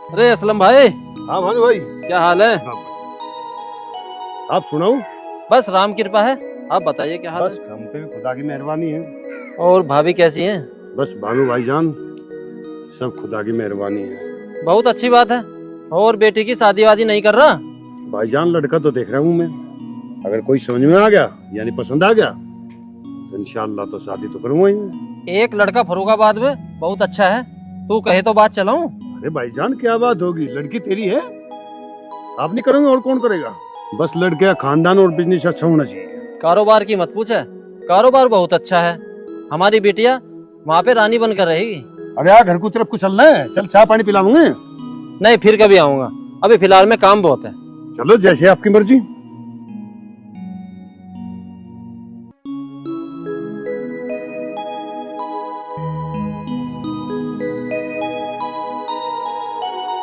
अरे असलम भाई। हाँ भानु भाई। क्या हाल है? हाँ, आप सुनाओ। बस राम कृपा है। आप बताइए क्या हाल बस हम पे भी खुदा की मेहरबानी है। है? और भाभी कैसी हैं? बस भानु भाईजान सब खुदा की मेहरबानी है। बहुत अच्छी बात है। और बेटी की शादी वादी नहीं कर रहा? भाईजान लड़का तो देख रहा हूँ मैं, अगर कोई समझ में आ गया यानी पसंद आ गया तो इंशाल्लाह तो शादी तो करूंगा ही मैं। एक लड़का फरुखाबाद में बहुत अच्छा है, तू कहे तो बात चलाऊं? अरे भाईजान क्या बात होगी, लड़की तेरी है, आप नहीं करोगे और कौन करेगा। बस लड़के का खानदान और बिजनेस अच्छा होना चाहिए। कारोबार की मत पूछ है, कारोबार बहुत अच्छा है। हमारी बेटिया वहाँ पे रानी बनकर रहेगी। अरे यार घर को तरफ को चलना है, चल चाय पानी पिलाऊंगे। नहीं, फिर कभी आऊंगा, अभी फिलहाल में काम बहुत है। चलो जैसे आपकी मर्जी।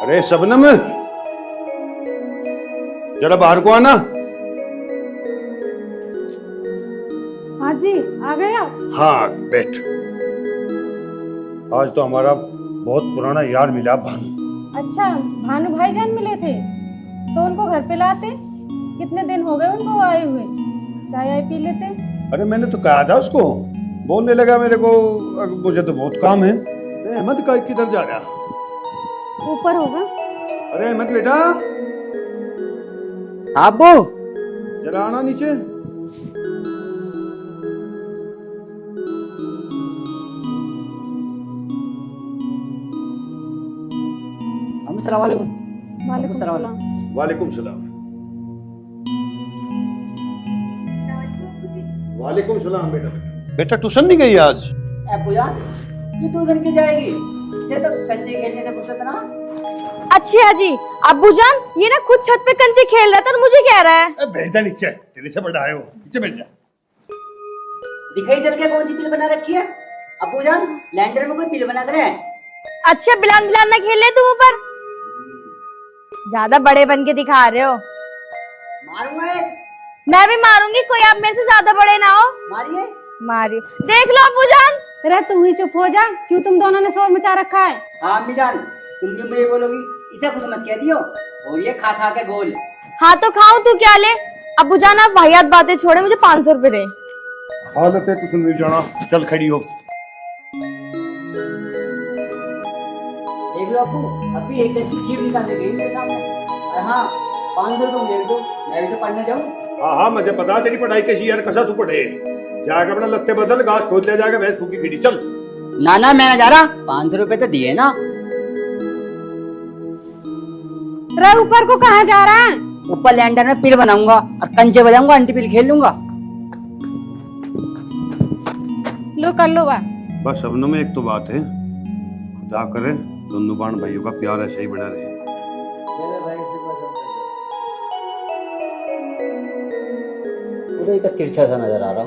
अरे शबनम जरा बाहर को आना। हाँ जी, आ गए आप? हाँ बैठ। आज तो हमारा बहुत पुराना यार मिला भानु। अच्छा, भानु भाईजान मिले थे तो उनको घर पे लाते। कितने दिन हो गए उनको आए हुए, चाय आय पी लेते। अरे मैंने तो कहा था उसको, बोलने लगा मेरे को मुझे तो बहुत काम है। अरे अहमद का किधर जा रहा? ऊपर होगा। अरे अहमद बेटा अब्बू, जरा आना नीचे। अस्सलाम वालेकुम। वालेकुम सलाम। वालेकुम सलाम। वालेकुम सलाम बेटा। बेटा ट्यूशन नहीं गई आज? पूजा ये ट्यूशन क्यों जाएगी? इसे तो कंचे खेलने से फुर्सत ना। अच्छा जी, अब्बू जान ये ना खुद छत पे कंचे खेल रहा था और मुझे कह रहा है। बैठ जा नीचे, तेरे से बड़ा है वो, नीचे बैठ जा। दिखाई चल के कौन सी पिल बना रखी है? अबू जान लैंडर में कोई पिल बना कर है? अच्छा बिलान बिलान ना खेल ले तुम ऊपर, ज्यादा बड़े बन के दिखा रहे हो। मारूंगा एक। मैं भी मारूंगी, कोई आप मेरे से ज्यादा बड़े ना हो। मारिए। मारियो, देख लो अब्बू जान। अरे तू ही चुप हो जा, क्यों तुम दोनों ने शोर मचा रखा है? हाँ अम्मी जान, तुम भी मुझे बोलोगी, इसे कुछ मत कह दियो। और ये खा खा के गोल। हाँ तो खाऊं, तू क्या ले। अब्बू जान आप वाहियात बातें छोड़े, मुझे 500 रुपए दे। हालत है ट्यूशन नहीं जाना, चल खड़ी हो। देख लो अबू, अभी एक दिन की खीर निकालने गई मेरे सामने। और हाँ 500 रुपये मुझे दो, मैं भी तो पढ़ने जाऊँ। हाँ हाँ मुझे पता तेरी पढ़ाई कैसी यार, कसा तू पढ़े। जाकर अपना लत्ते बदल, घास खोद ले जाकर भैंस फूकी पीटी, चल। ना ना मैं ना जा रहा, 500 रुपये तो दिए ना। अरे ऊपर को कहाँ जा रहा है? ऊपर लैंडर में पिल बनाऊंगा और कंचे बजाऊंगा, अंटी पिल खेल लूंगा। लो कर लो बात। बस सबनों में एक तो बात है, खुदा करे दोनों बाण भाइयों का प्यार ऐसे ही बना रहे। पूरे तो तिरछा सा नजर आ रहा।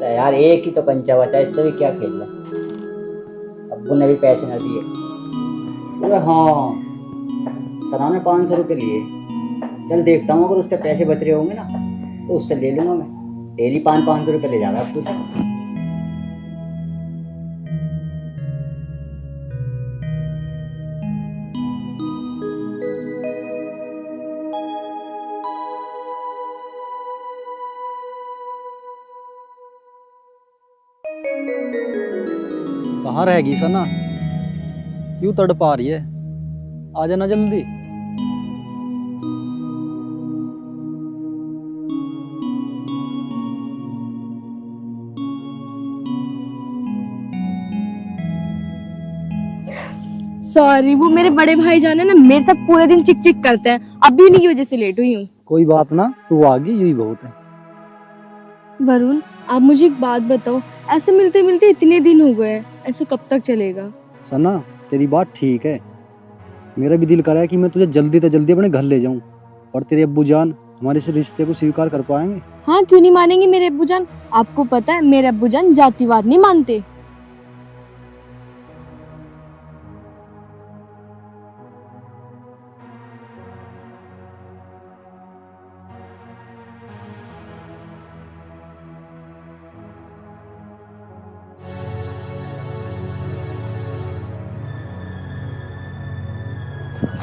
अरे यार एक ही तो कंचा बचा, इससे भी क्या खेलना। अब्बू ने भी पैसे न दिए। अरे हाँ सना ने 500 रुपये लिए। चल देखता हूँ, अगर उसके पैसे बच रहे होंगे ना तो उससे ले लूंगा मैं। डेली 500 रुपये ले जाएगा अब्बू से। कहाँ रहेगी सना, क्यों तड़पा रही है? आ जाना जल्दी। सॉरी, वो मेरे बड़े भाई जान है ना, मेरे साथ पूरे दिन चिक चिक करते हैं। अभी उन्हीं की वजह से लेट हुई हूँ। कोई बात ना, तू आ गई यही बहुत है। वरुण, आप मुझे एक बात बताओ, ऐसे मिलते मिलते इतने दिन हो गए, ऐसे कब तक चलेगा? सना तेरी बात ठीक है, मेरा भी दिल कर रहा है कि मैं तुझे जल्दी से जल्दी अपने घर ले जाऊं, और तेरे अब्बू जान हमारे इस रिश्ते को स्वीकार कर पाएंगे? हाँ क्यों नहीं मानेंगे मेरे अब्बू जान। आपको पता है मेरे अब्बू जान जातिवाद नहीं मानते।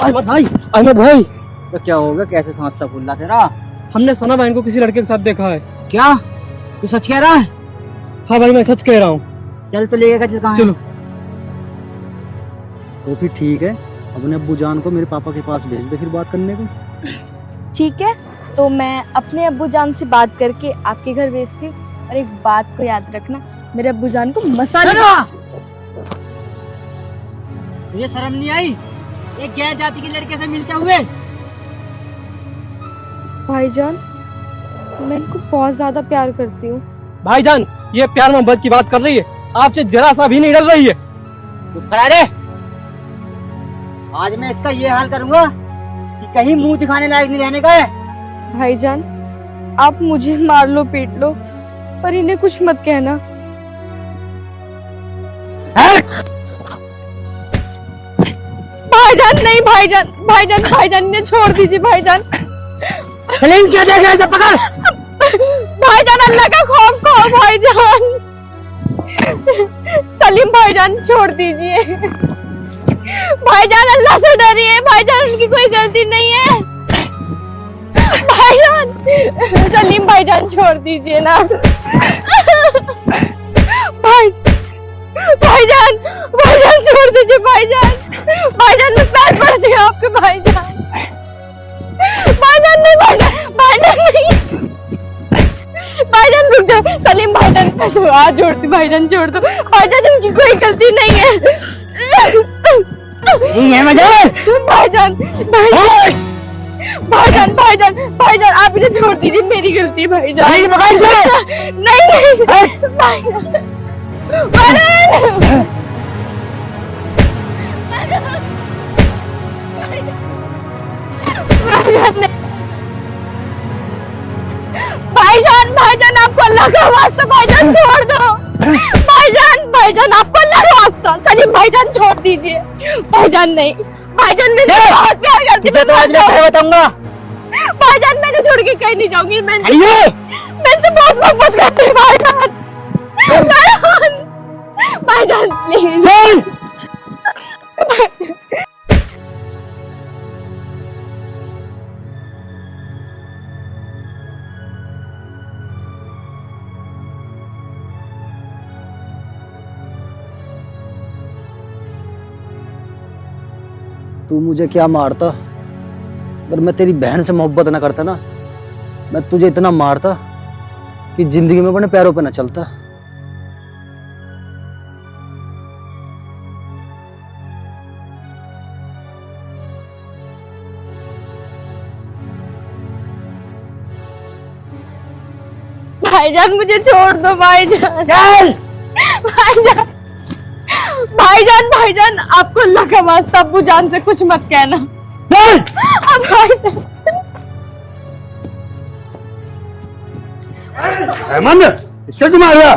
अहमद भाई तो क्या होगा, कैसे सांस सा फूल रहा तेरा? हमने सना बहन को किसी लड़के के साथ देखा है। क्या तू सच कह रहा है? हाँ भाई मैं सच कह रहा हूँ। चल तो लेगा कहाँ है? चलो। तो फिर ठीक है, अपने अब्बू जान को मेरे पापा के पास भेज दे फिर बात करने को। ठीक है, तो मैं अपने अब्बू जान से बात करके आपके घर भेजती हूँ। और एक बात को याद रखना, मेरे अब्बू जान को मसाले तुझे शर्म नहीं आई एक गैर जाति के लड़के से मिलते हुए? भाईजान, मैं इनको बहुत ज्यादा प्यार करती हूँ। भाईजान ये प्यार मोहब्बत की बात कर रही है, आपसे जरा सा भी नहीं डर रही है। चुप करा रे। आज मैं इसका ये हाल करूंगा कि कहीं मुंह दिखाने लायक नहीं रहने का है। भाईजान, आप मुझे मार लो पीट लो, पर इन्हें कुछ मत कहना। भाईजान नहीं, भाईजान भाईजान भाईजान इन्हें छोड़ दीजिए भाईजान। सलीम क्या देख रहा है? सब पकड़। भाईजान अल्लाह का खौफ खाओ भाईजान। सलीम भाईजान छोड़ दीजिए। भाईजान अल्लाह से डरिए, भाईजान उनकी कोई गलती नहीं है। भाईजान, सलीम भाईजान छोड़ दीजिए ना। भाईजान भाईजान छोड़ दीजिए भाईजान। भाईजान मैं पैर पड़ती हूँ आपके भाईजान। भाईजान नहीं, भाईजान नहीं। भाईजान रुक जाओ। सलीम भाईजान तो हाथ जोड़ती, भाईजान छोड़ दो। भाईजान उनकी कोई गलती नहीं है। नहीं है मजा। भाईजान भाईजान भाईजान भाईजान भाईजान आप इन्हें छोड़ दीजिए, मेरी गलती है भाईजान। नहीं नहीं भाईजान। भाईजान भाईजान आपको अल्लाह का वास्ता भाईजान छोड़ दो। भाईजान भाईजान आपको अल्लाह का वास्ता, सलीम भाईजान छोड़ दीजिए। भाईजान नहीं, भाईजान मैं बहुत प्यार करती हूँ। तो आज मैं बताऊंगा। भाईजान मैंने छोड़ के कहीं नहीं जाऊंगी। मैं इनसे बहुत मोहब्बत करती हूँ भाईजान। भाईजान प्लीज। तू मुझे क्या मारता? अगर मैं तेरी बहन से मोहब्बत ना करता ना, मैं तुझे इतना मारता कि जिंदगी में अपने पैरों पे ना चलता। भाईजान मुझे छोड़ दो भाईजान। भाईजान भाईजान भाईजान आपको अल्लाह का वास्ता अब्बू जान से कुछ मत कहना। भाईजान अहमद, इसका क्यों मारा?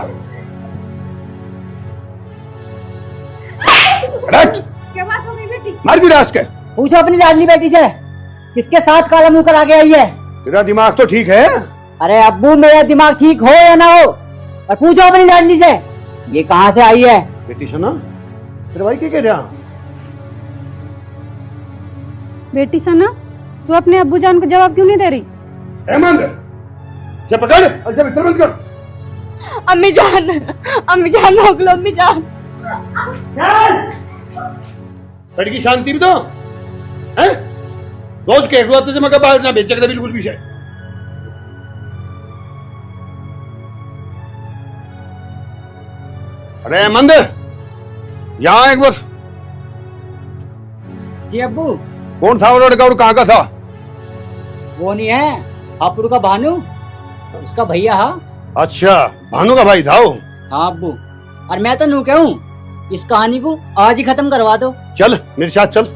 क्या बात हो गई बेटी? मार भी रास के। पूछो अपनी लाडली बेटी से किसके साथ काला मुंह करा के आई है। तेरा दिमाग तो ठीक है? अरे अब्बू मेरा दिमाग ठीक हो या ना हो, और पूछो अपनी लाडली से ये कहाँ से आई है। बेटी सुना, तेरे भाई क्या कह रहा? बेटी सना, तू अपने अब्बू जान को जवाब क्यों नहीं दे रही? अहमद, ये पकड़ और इसे भीतर बंद कर। अम्मी जान रोक लो अम्मी जान। लड़की शांति भी तो है। रोज कह रहा तुझे मगर बाहर ना भेज बिल्कुल भी। अरे अहमद, यहाँ एक बार। जी अब्बू। कौन था वो लड़का और कहाँ का था? वो नहीं है हापुड़ का भानु, उसका भैया। हाँ अच्छा, भानु का भाई था वो। हाँ अब्बू, और मैं तो नू कहूँ इस कहानी को आज ही खत्म करवा दो। चल मेरे साथ चल।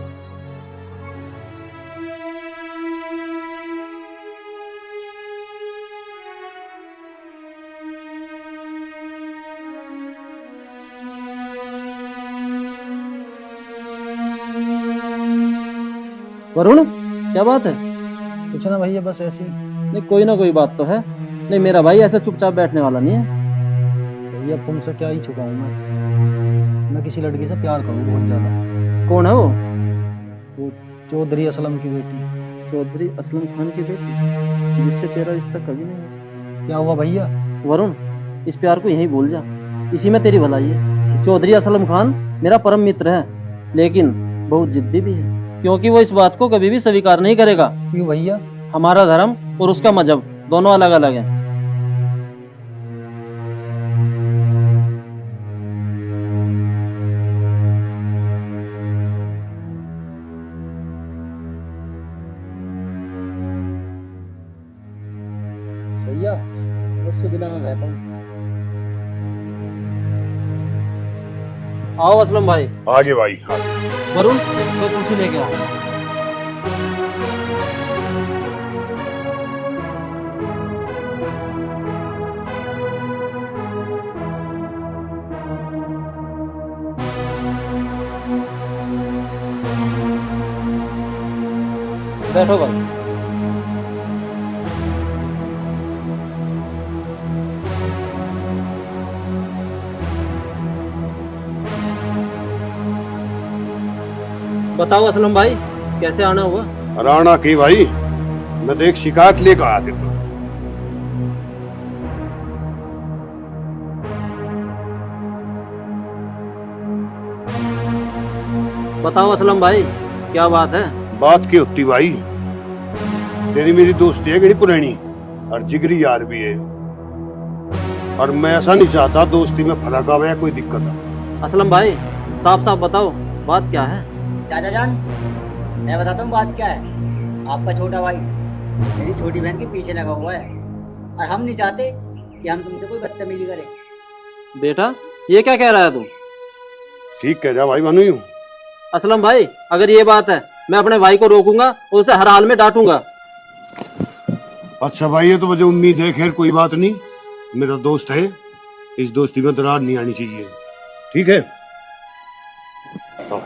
वरुण, क्या बात है? कुछ ना भैया, बस ऐसी। नहीं, कोई ना कोई बात तो है। नहीं, मेरा भाई ऐसा चुपचाप बैठने वाला नहीं है। भैया तुमसे क्या ही छुपाऊं मैं किसी लड़की से प्यार करूं बहुत ज्यादा। कौन है वो? वो चौधरी असलम की बेटी। चौधरी असलम खान की बेटी, जिससे तेरा रिश्ता कभी नहीं हो सकता। क्या हुआ भैया? वरुण, इस प्यार को यहीं भूल जा, इसी में तेरी भलाई है। चौधरी असलम खान मेरा परम मित्र है, लेकिन बहुत जिद्दी भी है, क्योंकि वो इस बात को कभी भी स्वीकार नहीं करेगा। क्यों भैया? हमारा धर्म और उसका मजहब दोनों अलग अलग हैं। भैया उसके बिना मैं रह पाऊँ? आओ असलम भाई। आगे भाई, हाँ। वरुण, तो कुर्सी लेके आओ। बैठो भाई। बताओ असलम भाई, कैसे आना हुआ? राणा की भाई, मैं तो एक शिकायत लेकर आया था। बताओ असलम भाई, क्या बात है? बात की होती भाई, तेरी मेरी दोस्ती है बड़ी पुरानी और जिगरी यार भी है, और मैं ऐसा नहीं चाहता दोस्ती में फर्क आवे या कोई दिक्कत आवे। असलम भाई, साफ साफ बताओ, बात क्या है? चाचा जान, मैं बताता हूँ बात क्या है। आपका छोटा भाई मेरी छोटी बहन के पीछे लगा हुआ है, और हम नहीं चाहते कि हम तुमसे कोई बदतमीजी करें। बेटा, ये क्या कह रहा है तू? ठीक कह जा भाई भानु। असलम भाई, अगर ये बात है, मैं अपने भाई को रोकूंगा और उसे हर हाल में डांटूंगा। अच्छा भाई, ये तो मुझे उम्मीद है, खैर कोई बात नहीं, मेरा दोस्त है, इस दोस्ती में दरार नहीं आनी चाहिए, ठीक है? हाँ।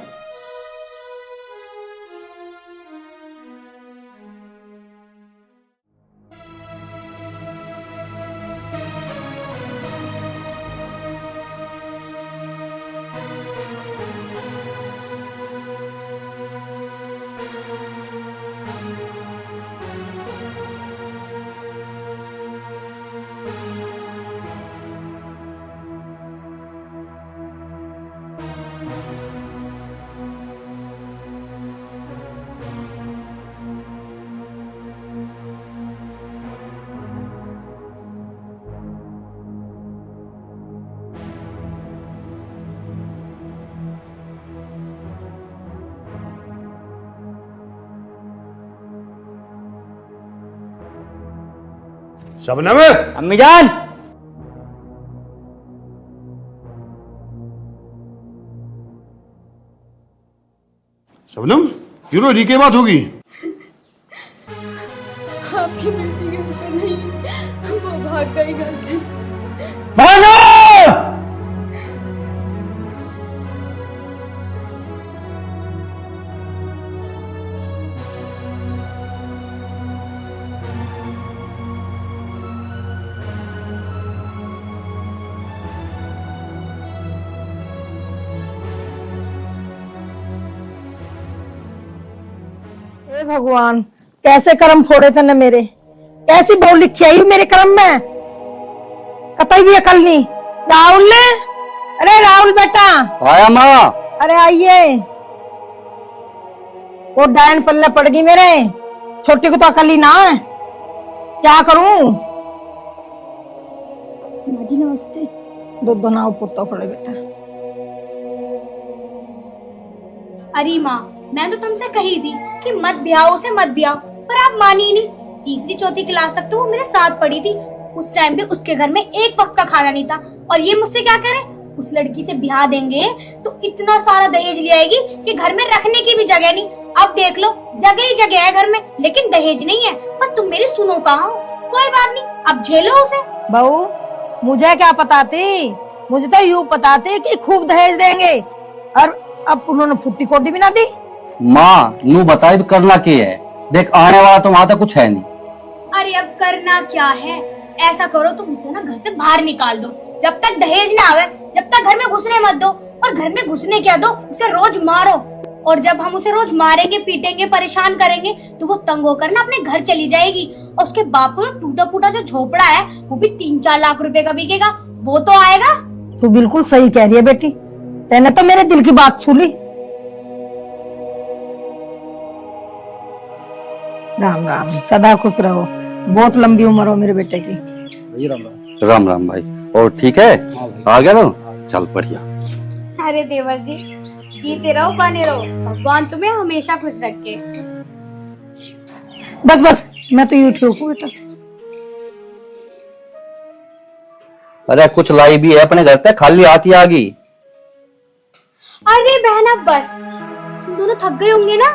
शबनम, अम्मी जान, शबनम क्यों रो रही? क्या बात होगी? आपकी बेटी घर पे नहीं, वो भाग गई घर से। भानु! हे भगवान, कैसे कर्म फोड़े थे न मेरे, कैसी बहू लिखी आई मेरे कर्म में, कतई भी अकल नहीं। राहुल ने, अरे राहुल बेटा, आया माँ। अरे आइए। वो डायन पल्ले पड़ गई मेरे, छोटी को तो अकल ही ना है, क्या करूं? माँ जी नमस्ते। दूध नाव पुत्ता पड़े बेटा। अरे माँ, मैं तो तुमसे कही थी कि मत ब्याहो से मत ब्याहो, पर आप मानी ही नहीं। तीसरी चौथी क्लास तक तो वो मेरे साथ पढ़ी थी, उस टाइम भी उसके घर में एक वक्त का खाना नहीं था, और ये मुझसे क्या करे, उस लड़की से ब्याह देंगे तो इतना सारा दहेज ले आएगी कि घर में रखने की भी जगह नहीं। अब देख लो, जगह ही जगह है घर में, लेकिन दहेज नहीं है। पर तुम मेरी सुनो कहाँ हो? कोई बात नहीं, अब झेलो उसे। बहू, मुझे क्या पता थी, मुझे तो यूं पता थी कि खूब दहेज देंगे, और अब उन्होंने फुट्टी कोटी भी ना दी। माँ नू बताए भी करना क्या है, देख आने वाला तो वहां तक कुछ है नहीं। अरे अब करना क्या है, ऐसा करो तुम उसे ना घर से बाहर निकाल दो, जब तक दहेज ना आवे, जब तक घर में घुसने मत दो, और घर में घुसने क्या दो, उसे रोज मारो, और जब हम उसे रोज मारेंगे, पीटेंगे, परेशान करेंगे तो वो तंग होकर ना अपने घर चली जाएगी। और उसके बाप को टूटा फूटा जो झोपड़ा है वो भी 3-4 लाख रुपए का बिकेगा, वो तो आएगा। तू बिल्कुल सही कह रही है बेटी, तेने तो मेरे दिल की बात छू ली। राम राम, सदा खुश रहो, बहुत लंबी उम्र हो मेरे बेटे की। राम राम भाई। और ठीक है, आ गया तो चल बढ़िया। अरे देवर जी, जीते रहो, बने रहो, भगवान तुम्हें हमेशा खुश रखे। बस बस, मैं तो यूं ठीक हूँ बेटा। अरे कुछ लाई भी है अपने घर से, खाली हाथ ही आ गई। अरे बहना बस, तुम दोनों थक गए होंगे ना,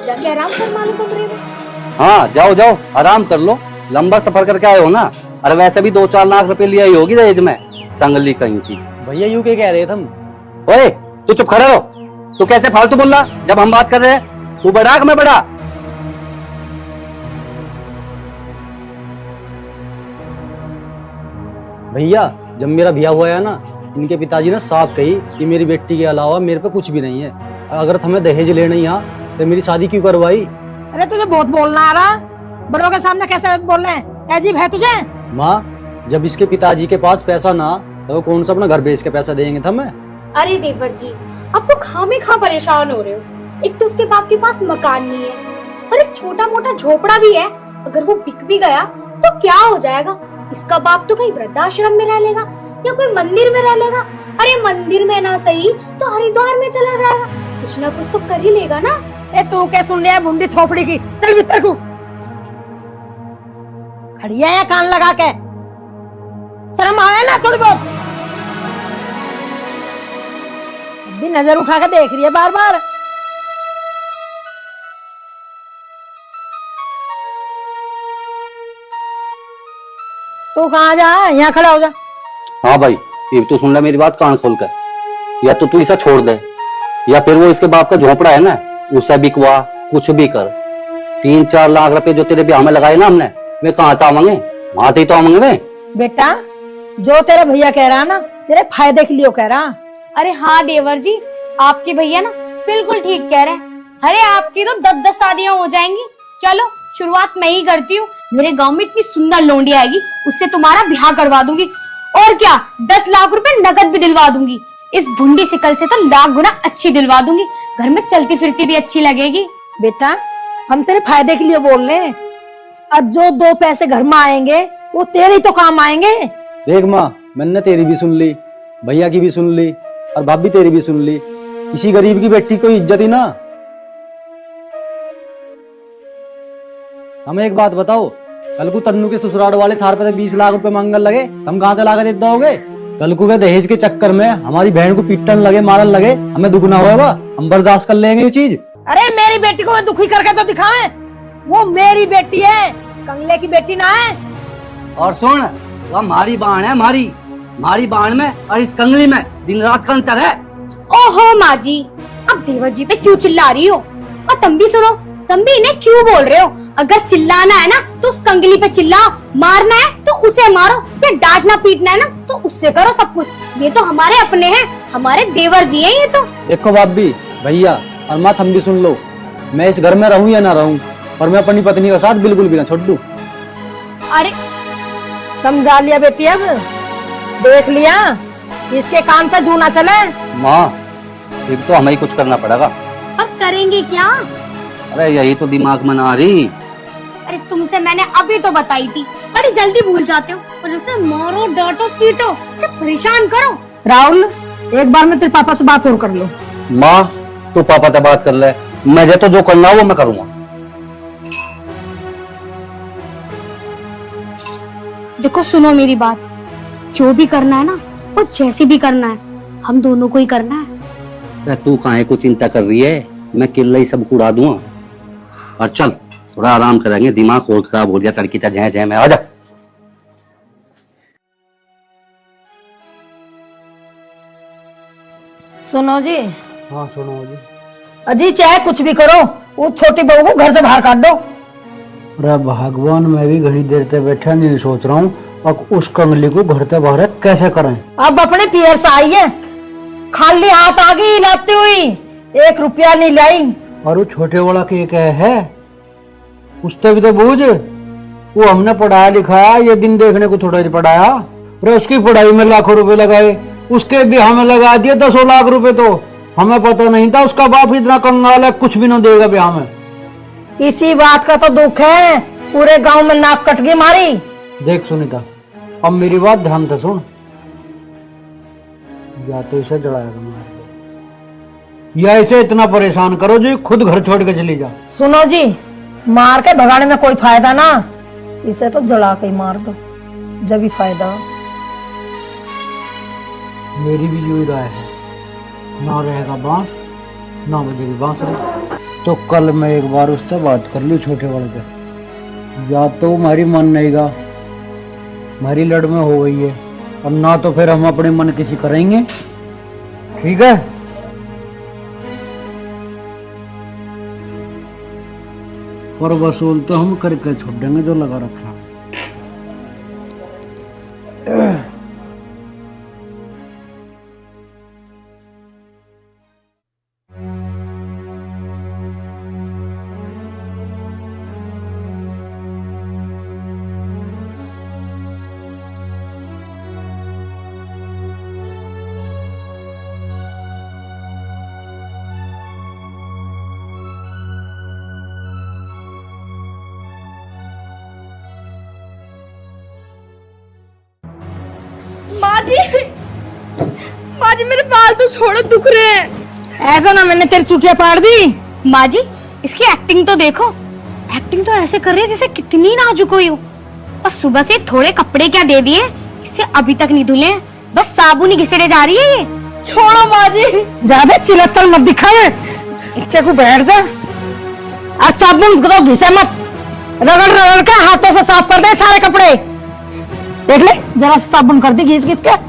जाके आराम फरमा लो कमरे में। हाँ जाओ जाओ, आराम कर लो, लंबा सफर करके आए हो ना। अरे वैसे भी 2-4 लाख रुपए लिया ही होगी दहेज में, तंगली कहीं की। भैया यूं क्या कह रहे थे हम? ओए तू चुप खड़ा रहो, तू कैसे फालतू बोल रहा जब हम बात कर रहे हैं? तू बड़ा कि मैं बड़ा? भैया जब मेरा ब्याह हुआ है ना, इनके पिताजी ने साफ कही कि मेरी बेटी के अलावा मेरे पे कुछ भी नहीं है। अगर हमें दहेज लेना ही तो मेरी शादी क्यों करवाई? अरे तुझे बहुत बोलना आ रहा, बड़ों के सामने कैसे बोलना है, अजीब है तुझे। माँ, जब इसके पिताजी के पास पैसा ना तो कौन सा अपना घर बेच के पैसा देंगे हमें? अरे देवर जी, आप तो खामे खा परेशान हो रहे हो। एक तो उसके बाप के पास मकान नहीं है और एक छोटा मोटा झोपड़ा भी है, अगर वो बिक भी गया तो क्या हो जाएगा? इसका बाप तो कहीं वृद्धाश्रम में रह लेगा या कोई मंदिर में रह लेगा। अरे मंदिर में ना सही तो हरिद्वार में चला जाएगा, कुछ ना कुछ तो कर ही लेगा ना। ए तू क्या सुन लिया भुंडी थोपड़ी की, चल भीतर को। खड़िया है कान लगा के, शर्म आया ना थोड़ी बहुत? अभी नजर उठा के देख रही है बार बार। तू कहाँ जा, यहाँ खड़ा हो जा। हाँ भाई, ये तो सुन ले मेरी बात कान खोल कर। या तो तू इसे छोड़ दे, या फिर वो इसके बाप का झोपड़ा है ना, उसे बिकवा, कुछ भी कर। 3-4 लाख रुपए जो तेरे ब्याह में लगाए ना हमने, वे कहाँ से आवेंगे? वहां से ही तो आवेंगे वे। बेटा, जो तेरा भैया कह रहा ना, तेरे फायदे के लिए कह रहा। अरे हाँ देवर जी, आपके भैया ना बिल्कुल ठीक कह रहे हैं। अरे आपकी तो 10-10 शादियां हो जाएंगी। चलो शुरुआत मैं ही करती हूँ। मेरे गांव में इतनी सुंदर लोंडी आएगी, उससे तुम्हारा ब्याह करवा दूंगी। और क्या, 10 लाख रुपए नकद भी दिलवा दूंगी। इस भुंडी सिकल से तो लाख गुना अच्छी दिलवा दूंगी, घर में चलती फिरती भी अच्छी लगेगी। बेटा, हम तेरे फायदे के लिए बोल रहे हैं, और जो 2 पैसे घर में आएंगे वो तेरे ही तो काम आएंगे। देख माँ, मैंने तेरी भी सुन ली, भैया की भी सुन ली, और भाभी तेरी भी सुन ली। किसी गरीब की बेटी को इज्जत ही ना। हमें एक बात बताओ, कल को तन्नू के ससुराल वाले थार पे 20 लाख रुपए मांगने लगे, हम कहाँ से ला के देते होगे? कल को वे दहेज के चक्कर में हमारी बहन को पीटन लगे, मारन लगे, हमें दुगना होगा? हम बर्दाश्त कर लेंगे ये चीज? अरे मेरी बेटी को मैं दुखी करके तो दिखावे, वो मेरी बेटी है, कंगले की बेटी ना है। और सुन, वो हमारी बाण है, हमारी बाण में और इस कंगली में दिन रात का अंतर है। ओहो माँ जी, अब देवर जी पे क्यों चिल्ला रही हो? और तुम भी सुनो, तुम भी इन्हें क्यों बोल रहे हो? अगर चिल्लाना है ना तो उस कंगली पे चिल्लाओ, मारना है तो उसे मारो, या डांटना पीटना है ना तो उससे करो सब कुछ। ये तो हमारे अपने हैं, हमारे देवर जी हैं ये तो। देखो भाभी, भैया और माँ, हम भी सुन लो, मैं इस घर में रहूं या ना रहूं, पर मैं अपनी पत्नी का साथ बिल्कुल भी ना छोड़ दूं। अरे समझा लिया बेटी, अब देख लिया, इसके कान पे जू ना चले। माँ, एक तो हमें ही कुछ करना पड़ेगा। अब करेंगे क्या? अरे यही तो दिमाग में ना आ रही। अरे तुमसे मैंने अभी तो बताई थी, बड़ी जल्दी भूल जाते हो। और उसे मारो, डांटो, पीटो, उसे परेशान करो। राहुल, एक बार मैं तेरे पापा से बात और कर लो। माँ, तू पापा से बात कर ले, मुझे तो जो करना हो वो मैं करूंगा। देखो सुनो मेरी बात, जो भी करना है ना, वो जैसे भी करना है, हम दोनों को ही करना है। अरे तू काहे को चिंता कर रही है? मैं किले ही सब उड़ा दूंगा। और चल थोड़ा आराम करेंगे, दिमाग और खराब हो गया तड़की था जय जय में। आजा। सुनो जी। हाँ सुनो जी। अजी चाहे कुछ भी करो, वो छोटी बहू को घर से बाहर काट दो। अरे भगवान, मैं भी घड़ी देर से बैठा नहीं सोच रहा हूँ, अब उस कंगली को घर से बाहर कैसे करें? अब अपने पियर से आई है, खाली हाथ आ गई लाती हुई, 1 रुपया नहीं लाई। और वो छोटे वाला केक है उससे भी तो बूझ, वो हमने पढ़ाया लिखाया, ये दिन देखने को थोड़ा ही पढ़ाया। अरे उसकी पढ़ाई में लाखों रुपए लगाए, उसके भी हमें लगा दिए 10 लाख रुपए। तो हमें पता नहीं था उसका बाप इतना कंगाल है, कुछ भी ना देगा ब्याह में। इसी बात का तो दुख है, पूरे गांव में नाक कट गई मारी। देख सुनीता, अब मेरी बात ध्यान से सुन, या तो इसे जड़ाएगा मार दो, या इसे इतना परेशान करो जो खुद घर छोड़ के चली जा। सुनो जी, मार के भगाने में कोई फायदा ना, इसे तो जला के ही मार दो, जब भी फायदा हो। मेरी भी यही राय है, ना रहेगा बांस ना बजेगी बांसुरी। तो कल मैं एक बार उससे बात कर लूं छोटे वाले से, या तो हमारी मन नहीं गा, हमारी लड़ में हो गई है, और ना तो फिर हम अपने मन किसी करेंगे। ठीक है, पर वसूल तो हम करके छोड़ देंगे जो लगा रखा। माँ जी मेरे बाल तो छोड़ो, दुख रहे हैं। ऐसा ना मैंने तेरी चुटिया पाड़ दी। माँ जी इसकी एक्टिंग तो देखो, एक्टिंग तो ऐसे कर रही है जैसे कितनी नाजुक हुई हो। और सुबह से थोड़े कपड़े क्या दे दिए, इससे अभी तक नहीं धुले, बस साबुन ही घिसड़े जा रही है ये। छोड़ो माँ जी। ज्यादा चिलत्तल मत दिखाए, इच्छा को बैठ जा। आज साबुन तो घिसे मत, रगड़ रगड़ के हाथों से साफ कर दे सारे कपड़े। देख ले जरा साबुन कर दी घिस घिस के।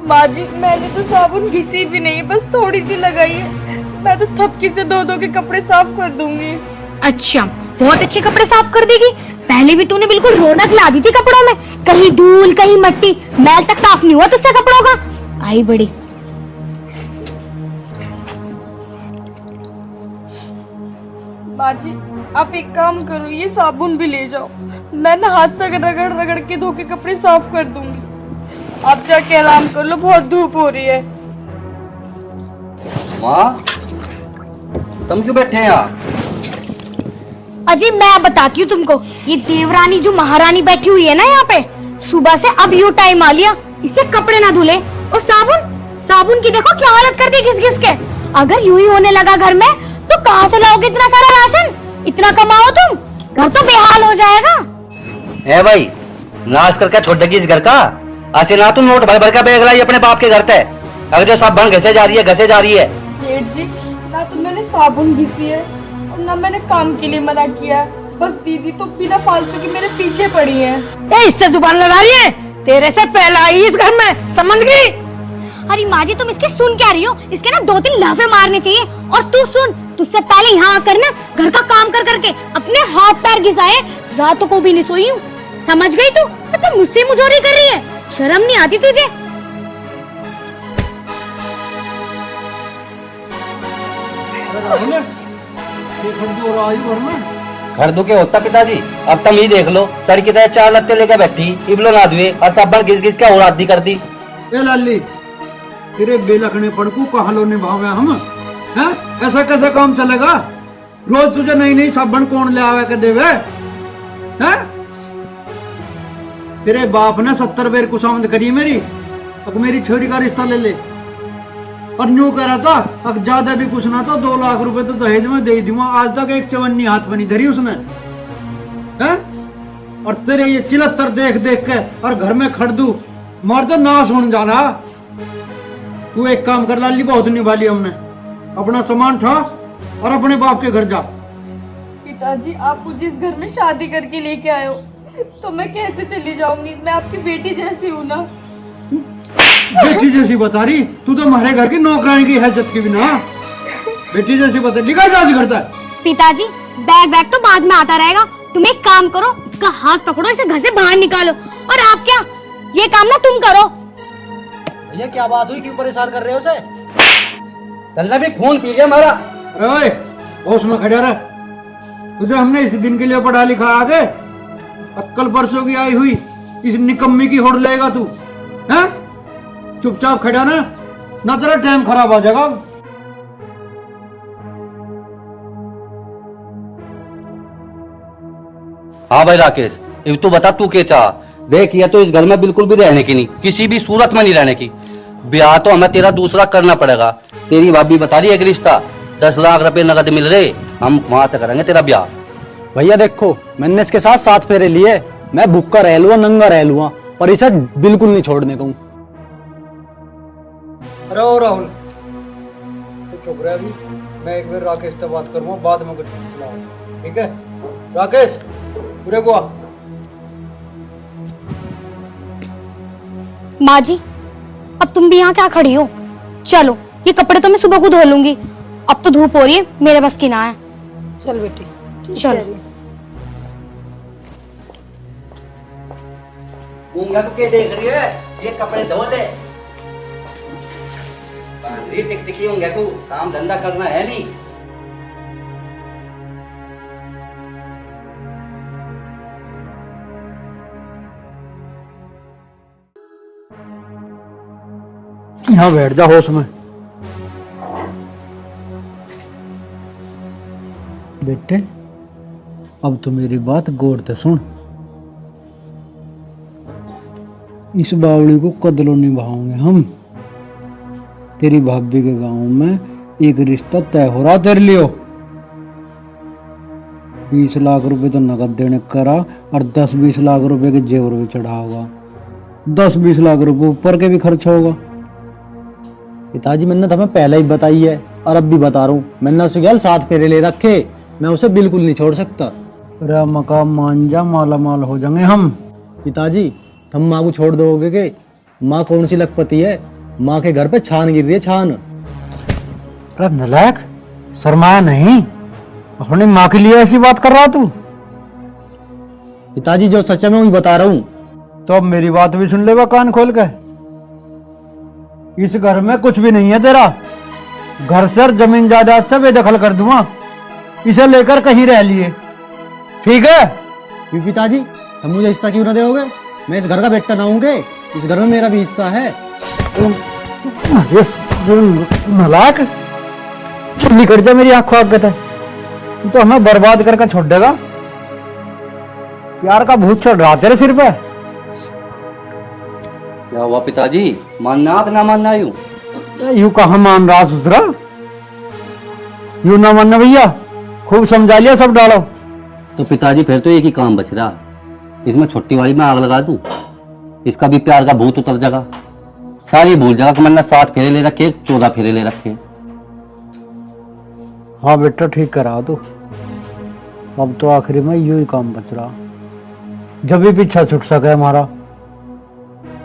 माँ जी मैंने तो साबुन घिसी भी नहीं, बस थोड़ी सी लगाई है। मैं तो थपकी से धो धो के कपड़े साफ कर दूंगी। अच्छा बहुत अच्छे कपड़े साफ कर देगी, पहले भी तूने बिल्कुल रौनक ला दी थी कपड़ों में, कहीं धूल कहीं मट्टी, मैल तक साफ नहीं हुआ तुझसे कपड़ों का। आई बड़ी। माँ जी आप एक काम करो, ये साबुन भी ले जाओ, मैं ना हाथ से रगड़ रगड़ के धो के कपड़े साफ कर दूंगी। आप जाके आराम कर लो, बहुत धूप हो रही है। माँ तुम क्यों बैठे हैं यहाँ? अजय मैं बताती हूँ तुमको, ये देवरानी जो महारानी बैठी हुई है ना यहाँ पे, सुबह से अब यू टाइम आ लिया, इसे कपड़े ना धुले। और साबुन की देखो क्या हालत कर दी घिस घिस के। अगर यूं ही होने लगा घर में तो कहाँ से लाओगे इतना सारा राशन? इतना कमाओ तुम, घर तो बेहाल हो जाएगा। है भाई, नाश करके छोड़ देगी इस घर का। ऐसे ना तुम नोट भर भर का बैग लाई अपने बाप के घर पे, अगर जो साबुन घसे जा रही है घसे जा रही है। जेठ जी ना तो मैंने साबुन घिसी है और ना मैंने काम के लिए मना किया है, बस दीदी तो बिना फालतू की मेरे पीछे पड़ी है। इससे जुबान लड़ा रही है, तेरे से पहले आई इस घर में, समझ गई? अरे माँ जी तुम इसके सुन क्या रही हो, इसके ना 2-3 लाफे मारने चाहिए। और तू सुन, तुझसे पहले यहाँ आकर ना घर का काम कर करके अपने हाथ पैर घिसाए, रातों को भी नहीं सोई हूँ, समझ गई तू? तो मुझसे मुझोरी कर रही है, शर्म नहीं आती तुझे? घर दुखे होता पिताजी, अब तुम ही देख लो, चढ़ की तरह 4 लत्ते लेकर बैठी, इबलो ना धुए और साबुन घिस घिस के और आदि कर दी। ए लाली, तेरे बेलखने पड़कू कहाँ लो निभावे हम हैं? ऐसा कैसे काम चलेगा? रोज तुझे नई नई साबुन कौन ले आवे के देवे हैं? तेरे बाप ने 70 बेर कुशामद करी मेरी, अब मेरी छोरी का रिश्ता ले ले। और न्यू कह रहा था अब ज्यादा भी कुछ ना तो 2 लाख रुपए तो दहेज में दे दूंगा, आज तक एक चवन्नी हाथ में नहीं धरी उसने हैं? और तेरे ये चिलत्तर देख देख के और घर में खड़दू मार तो नाश होने जा रहा। तू एक काम कर लाली, बहुत निभाली हमने, अपना सामान उठा और अपने बाप के घर जा। पिताजी आप मुझे इस घर में शादी करके लेके आए हो, तो मैं कैसे चली जाऊंगी? मैं आपकी बेटी जैसी हूँ ना। बेटी जैसी बता रही? तू तो हमारे घर की नौकरानी की हैसियत की भी ना, बेटी जैसी बता रही। निकल जा करता है। पिताजी बैग तो बाद में आता रहेगा, तुम एक काम करो, इसका हाथ पकड़ो, इसे घर से बाहर निकालो। और आप क्या, ये काम ना तुम करो। भैया क्या बात हुई, क्यों परेशान कर रहे हो उसे? तन्ने भी खून पी लिया हमारा। ओए होश में खड़ा रह। तुझे हमने इस दिन के लिए पढ़ा लिखा आगे, अक्कल परसों की आई हुई इस निकम्मी की होड़ लेगा तू? हैं? चुपचाप खड़ा ना तेरा टाइम खराब हो जाएगा। हाँ भाई राकेश, अब तू बता तू क्या चाह। देख ये तो इस घर में बिल्कुल भी रहने की नहीं, किसी भी सूरत में नहीं रहने की। ब्याह तो हमें तेरा दूसरा करना पड़ेगा। तेरी भाभी बता रही है एक रिश्ता 10 लाख रुपए नगद मिल रहे, हम वहां तक करेंगे तेरा ब्याह। भैया देखो, मैंने इसके साथ 7 फेरे लिए, मैं भूखा रह लूंगा, नंगा रह लूंगा, पर इसे बिल्कुल नहीं छोड़ने को। अरे ओ राहुल, तो चुप रह अभी। मैं एक बार राकेश से बात करूंगा, बाद में कुछ सुनाऊंगा, ठीक है? राकेश पूरे को आ। माँ जी, अब तुम भी यहाँ क्या खड़ी हो? चलो, ये कपड़े तो मैं सुबह को धो लूंगी, अब तो धूप हो रही है, मेरे बस की ना है। चल बेटी चलो। मूंगा तो क्या देख रही है? ये कपड़े धो ले। टिक होंगे तू, काम धंधा करना है नहीं। यहाँ बैठ जा होश में। बेटे अब तो मेरी बात गौर से सुन। इस बावड़ी को कदलों निभाओगे हम। तेरी भाभी के गांव में एक रिश्ता तय हो रहा तेरे लिए। 20 लाख रुपए तो नगद देने करा और 10-20 लाख रुपए के जेवर भी चढ़ा होगा। 10-20 लाख रुपए ऊपर के भी खर्च होगा। पिताजी मैंने तुम्हें पहले ही बताई है और अब भी बता रहा हूँ, मैंने उसे गैल 7 फेरे ले रखे, मैं उसे बिल्कुल नहीं छोड़ सकता। अरे मकाम मान जा, माला माल हो जाएंगे हम। पिताजी तुम माँ को छोड़ दोगे के? माँ कौन सी लखपति है? माँ के घर पे छान गिर रही है, छान। अरे नलायक, शर्माया नहीं? अपनी माँ के लिए ऐसी बात कर रहा तू? पिताजी जो सच है मैं वही बता रहा हूँ। तो अब मेरी बात भी सुन ले कान खोल के। इस घर में कुछ भी नहीं है तेरा। घर से और जमीन जायदाद से बेदखल कर दूंगा, इसे लेकर कहीं रह लिए, ठीक है? पिताजी तुम मुझे हिस्सा क्यों ना दोगे? मैं इस घर का बेटा ना हूँगे, इस घर में मेरा भी हिस्सा है। नलायक, जल्दी कर जा, मेरी आंखों आगे थे। तो हमें बर्बाद करके छोड़ देगा। प्यार का भूत चढ़ रहा तेरे सिर पे। क्या हुआ पिताजी, मानना आप ना मानना? यूं कहा मान रहा ससुरा? यूं ना मानना भैया, खूब समझा लिया, सब डालो। तो पिताजी फिर तो एक ही काम बच रहा, इसमें छोटी वाली में आग लगा दूं, इसका भी प्यार का भूत उतर जाएगा, सारी भूल जाएगा कि मैंने 7 फेरे ले रखे, 14 फेरे ले रखे। हाँ बेटा ठीक करा तू। अब तो आखिरी में यू ही काम बच रहा, जब भी पीछा छूट सके हमारा।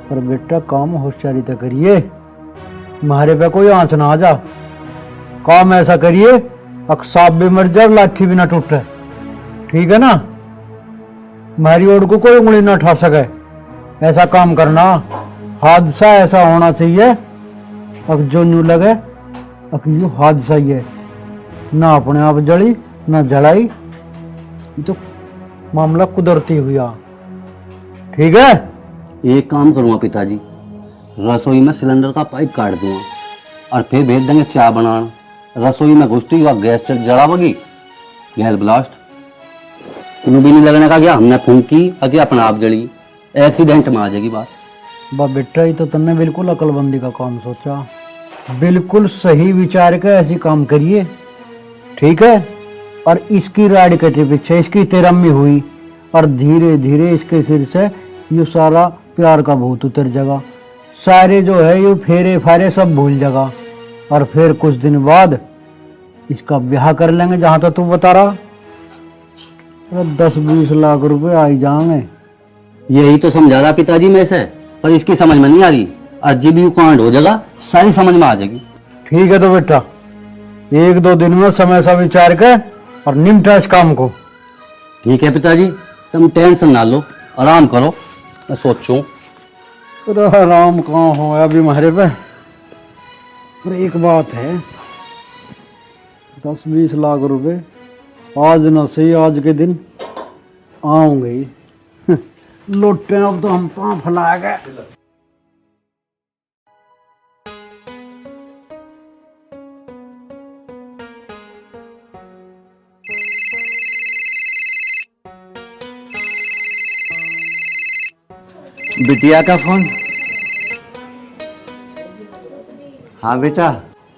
पर बेटा काम होशियारी तो करिए, हमारे पे कोई आंच ना आ जा। काम ऐसा करिए अक सांप भी मर जाए, लाठी भी ना टूटे, ठीक है ना? हमारी ओर को कोई उंगली ना उठा सके, ऐसा काम करना। हादसा ऐसा होना चाहिए अब जो न्यू लगे अब यू हादसा ही है, ना अपने आप जड़ी ना जलाई, ये तो मामला कुदरती हुआ, ठीक है? एक काम करूंगा पिताजी, रसोई में सिलेंडर का पाइप काट दूंगा और फिर भेज देंगे चाय बनाना। रसोई में घुसती हुआ गैस जलावगी, गैस ब्लास्ट, भी नहीं लगने का क्या, हमने फूंकी अगर अपना आप जड़ी, एक्सीडेंट में आ जाएगी बात। बा बेटा ये तो तुमने बिल्कुल अकलबंदी का काम सोचा, बिल्कुल सही विचार के ऐसी काम करिए, ठीक है? और इसकी राड कटे पीछे इसकी तेरम्मी हुई और धीरे धीरे इसके सिर से ये सारा प्यार का भूत उतर जाएगा, सारे जो है ये फेरे फारे सब भूल जाएगा और फिर कुछ दिन बाद इसका ब्याह कर लेंगे जहां तक तू बता रहा। 10-20 लाख रुपए आ ही जाएंगे। यही तो समझा रहा पिताजी में से, पर इसकी समझ में नहीं आ रही। अजीब यू कांड हो जाएगा, सारी समझ में आ जाएगी। ठीक है तो बेटा 1-2 दिन में समय सा विचार के और निपटा इस काम को। ठीक है पिताजी, तुम टेंशन ना लो, आराम करो, मैं सोचूं। आराम कहाँ हो अभी हमारे पे। पर एक बात है, 10-20 लाख रुपए आज न सही, आज के दिन आऊंगे ही। लुट्टे अब तो हम पाँव फैला गए। बिटिया का फोन। हाँ बेटा।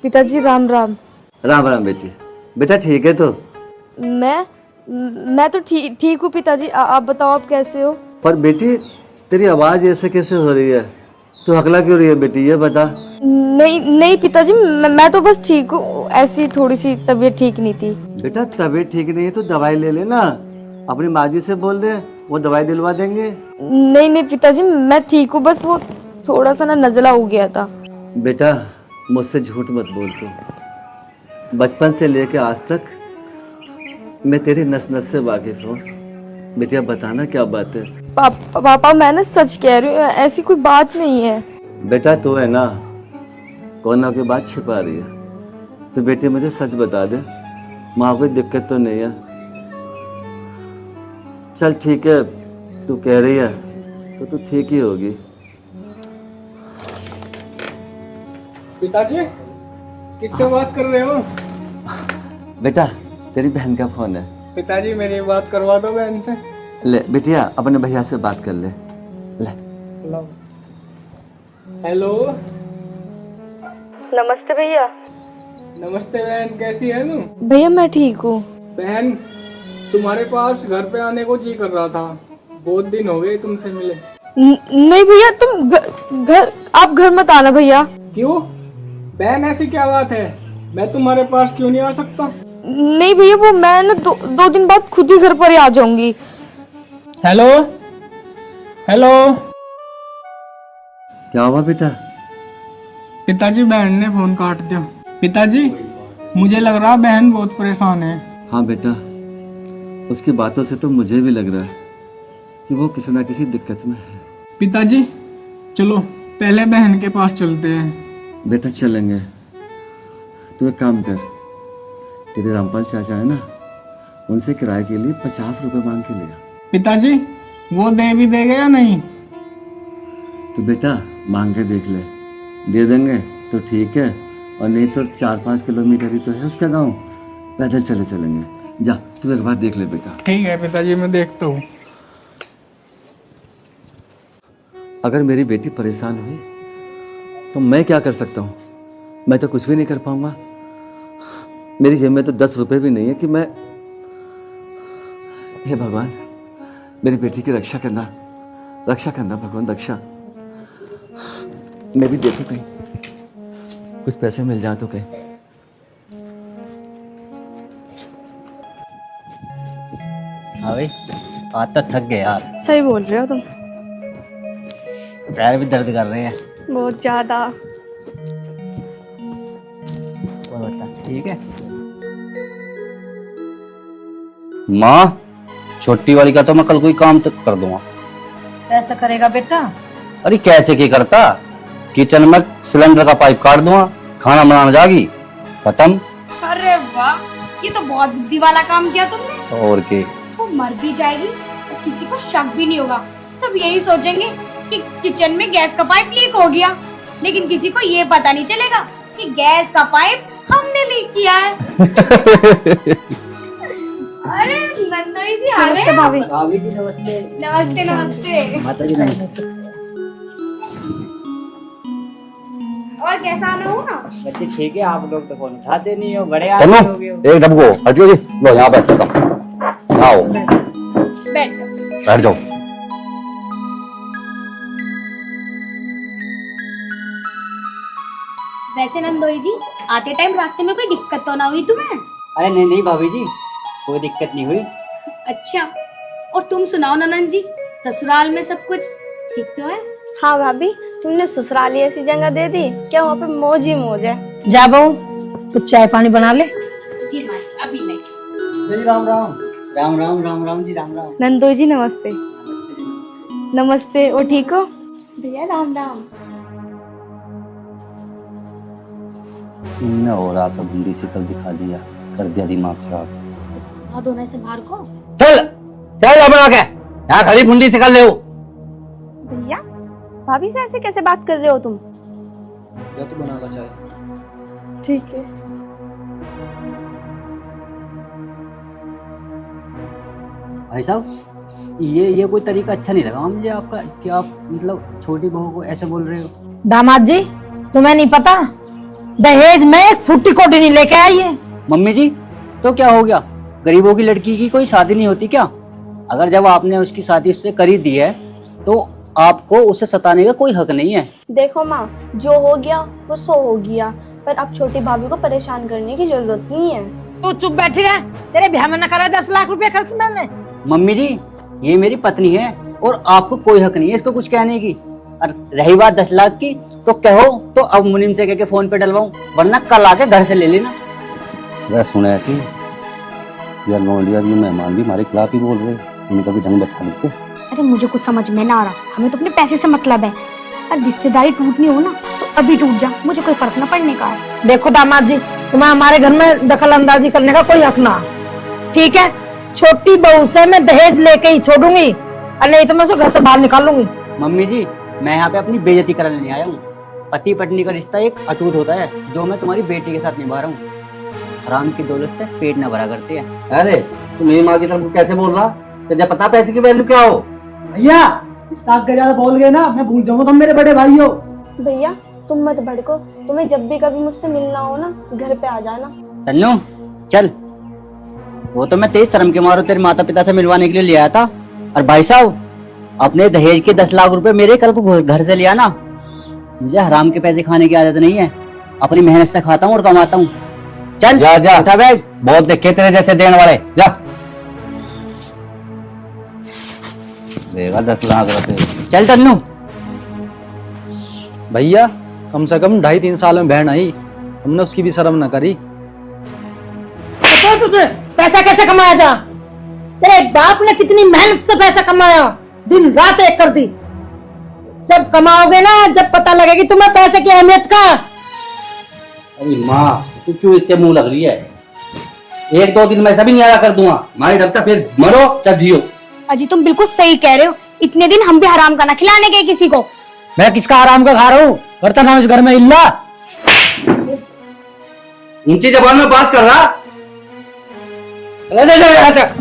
पिताजी राम राम। राम राम बेटी। बेटा ठीक है तो? मैं तो ठीक हूँ पिताजी। आप बताओ आप कैसे हो? पर बेटी तेरी आवाज ऐसे कैसे हो रही है? तू हकला क्यों रही है बेटी, ये बता। नहीं पिताजी, मैं तो बस ठीक हूँ, ऐसी थोड़ी सी तबीयत ठीक नहीं थी। बेटा तबीयत ठीक नहीं है तो दवाई ले लेना, अपनी माँ जी से बोल दे, वो दवाई दिलवा देंगे। नहीं पिताजी, मैं ठीक हूँ, बस वो थोड़ा सा ना नजला हो गया था। बेटा मुझसे झूठ मत बोल तू। बचपन से लेके आज तक मैं तेरी नस नस से वाकिफ हूँ। बेटिया बताना क्या बात है? पापा मैं ना सच कह रही हूँ, ऐसी कोई बात नहीं है। बेटा तू है ना कोना की बात छिपा रही है, तो बेटी मुझे सच बता दे, माँ कोई दिक्कत तो नहीं है? चल ठीक है, तू कह रही है तो तू ठीक ही होगी। पिताजी किससे बात कर रहे हो? बेटा तेरी बहन का फोन है। पिताजी मेरी बात करवा दो बहन से। ले बेटिया अपने भैया से बात कर ले। ले हेलो। नमस्ते भैया। नमस्ते बहन, कैसी है तू? भैया मैं ठीक हूँ। बहन तुम्हारे पास घर पे आने को जी कर रहा था, बहुत दिन हो गए तुमसे मिले। नहीं भैया, तुम आप घर मत आना भैया। क्यों बहन, ऐसी क्या बात है? मैं तुम्हारे पास क्यों नहीं आ सकता? नहीं भैया, वो मैं ना दो दिन बाद खुद ही घर पर ही आ जाऊंगी। Hello hello. क्या हुआ बेटा? पिताजी बहन ने फोन काट दिया। पिताजी मुझे लग रहा बहन बहुत परेशान है। हाँ बेटा, उसकी बातों से तो मुझे भी लग रहा है कि वो किसी ना किसी दिक्कत में है। पिताजी चलो पहले बहन के पास चलते हैं। बेटा चलेंगे, तू एक काम कर, तेरे रामपाल चाचा है ना, उनसे किराए के लिए 50 रुपए मांग के लिया। पिताजी वो दे भी देगा या नहीं? तो बेटा मांग के देख ले, दे देंगे तो ठीक है, और नहीं तो 4-5 किलोमीटर ही तो है उसका गांव, पैदल चले चलेंगे। जा तू एक बार देख ले बेटा। ठीक है पिताजी, मैं देखता हूँ। अगर मेरी बेटी परेशान हुई तो मैं क्या कर सकता हूँ? मैं तो कुछ भी नहीं कर पाऊंगा। मेरी जेब में तो 10 रुपए भी नहीं है कि मैं, हे भगवान मेरी बेटी की रक्षा करना भगवान, रक्षा। मैं भी देखूं कहीं कुछ पैसे मिल जाए तो कहीं। हाँ भाई आज तक थक गए यार। सही बोल रहे हो तुम। पैर भी दर्द कर रहे हैं बहुत ज्यादा। और बता ठीक है? माँ छोटी वाली का तो मैं कल कोई काम तक कर दूंगा। कैसा करेगा बेटा? अरे कैसे क्या करता, किचन में सिलेंडर का पाइप काट दूंगा, खाना बनाना जागी, खत्म। अरे वाह, ये तो बहुत बुद्धि वाला काम किया तुमने। और के वो मर भी जाएगी तो किसी को शक भी नहीं होगा। सब यही सोचेंगे कि किचन में गैस का पाइप लीक हो गया, लेकिन किसी को ये पता नहीं चलेगा कि गैस का पाइप हमने लीक किया है। अरे नंदोई जी आ गए। भाभी। भाभी जी नमस्ते। नमस्ते नमस्ते। माता जी नमस्ते। और कैसा आना हुआ? बच्चे ठीक है, आप लोग तो फोन उठाते नहीं हो, बड़े तनु आदमी हो गए हो। एक डब्बो हटियो जी, लो यहाँ बैठ जाता हूँ, आओ बैठ जाओ। बैठ जाओ। वैसे नंदोई जी आते टाइम रास्ते में कोई दिक्कत तो ना हुई तुम्हें? अरे नहीं भाभी जी, कोई दिक्कत नहीं हुई। अच्छा, और तुम सुनाओ ननन जी, ससुराल में सब कुछ ठीक तो है? हाँ भाभी, तुमने ससुराली ऐसी जगह दे दी क्या, वहाँ पे मौज ही मौज है। जा बहू कुछ चाय पानी बना ले। जी माँ जी अभी नहीं। राम राम। राम राम राम राम जी, राम राम। नंदोई जी नमस्ते। नमस्ते, और ठीक हो? भैया राम राम। हो रहा था बूंदी शिकल दिखा दिया। कर दिया दिमाग खराब। धो दोनों से बाहर को। चल चल अपना क्या यहाँ खड़ी फुंडी से कर ले हो। भैया भाभी से ऐसे कैसे बात कर रहे हो तुम? या तो बना ला चाहे। ठीक है। भाई साहब ये कोई तरीका अच्छा नहीं लगा मुझे आपका कि आप मतलब छोटी बहू को ऐसे बोल रहे हो। दामाद जी तुम्हें नहीं पता दहेज में एक फुट्टी कोटी नहीं लेके आई है। मम्मी जी तो क्या हो गया, गरीबों की लड़की की कोई शादी नहीं होती क्या? अगर जब आपने उसकी शादी उससे करी दी है तो आपको उसे सताने का कोई हक नहीं है। देखो माँ, जो हो गया वो सो हो गया, पर अब छोटी भाभी को परेशान करने की जरूरत नहीं है। तू चुप बैठी रह, तेरे ब्याह में न करा 10 लाख रुपए खर्च मैंने। मम्मी जी ये मेरी पत्नी है और आपको कोई हक नहीं है इसको कुछ कहने की। और रही बात 10 लाख की तो कहो तो अब मुनीम से कह के फोन पे डलवाऊं, वरना कल आके घर से ले लेना। मैं सुना है कि यार नौलिया ये मेहमान भी हमारे खिलाफ ही बोल रहे, उनका भी ढंग बैठा लेते। अरे मुझे कुछ समझ में ना आ रहा, हमें तो अपने पैसे से मतलब है। अगर रिश्तेदारी टूटनी हो ना तो अभी टूट जा, मुझे कोई फर्क ना पड़ने का है। देखो दामाद जी तुम्हें हमारे घर में दखल अंदाजी करने का कोई हक ना, ठीक है? छोटी बहू से मैं दहेज लेके ही छोड़ूंगी और नहीं तो मैं उसे घर से बाहर निकालूंगी। मम्मी जी मैं यहाँ पे अपनी बेइज्जती कराने नहीं आया हूँ। पति पत्नी का रिश्ता एक अटूट होता है जो मैं तुम्हारी बेटी के साथ निभा रहा हूँ। हराम की दौलत से पेट न भरा करती है। अरे तू मेरी माँ की तरफ कैसे बोल रहा? तुझे पता पैसे की वैल्यू क्या हो? भैया इस ताक के ज्यादा बोल गए ना, मैं भूल जाऊंगा तुम मेरे बड़े भाई हो। भैया तुम मत भड़को, तुम्हें जब भी कभी मुझसे मिलना हो ना घर पे आ जाना। तन्नू चल, वो तो मैं तेज शर्म के मारो तेरे माता पिता से मिलवाने के लिए ले आया था। और भाई साहब अपने दहेज के 10 लाख रुपए मेरे कल को घर से ले आना। मुझे हराम के पैसे खाने की आदत नहीं है, अपनी मेहनत से खाता हूँ और कमाता हूँ। चल जा जा उठा बैग। बहुत देखे तेरे जैसे देने वाले, जा देगा 10 लाख रुपए। चल तन्नू। भैया कम से कम 2.5-3 साल में बहन आई, तुमने उसकी भी शर्म न करी। पता है तुझे पैसा कैसे कमाया जा? तेरे बाप ने कितनी मेहनत से पैसा कमाया, दिन रात एक कर दी। जब कमाओगे ना, जब पता लगेगी तुम्हें पैसे की अहमियत का। अरे माँ तू क्यों इसके मुंह लग रही है? 1-2 दिन में ऐसा भी नहीं आया कर दूंगा, मारी ढबता फिर मरो चाहे जियो। अजी तुम बिल्कुल सही कह रहे हो, इतने दिन हम भी हराम का ना खिलाने गए किसी को। मैं किसका आराम का खा रहा हूँ? बर्तन है इस घर में इल्ला। ऊंची जबान में बात कर रहा? यहाँ तक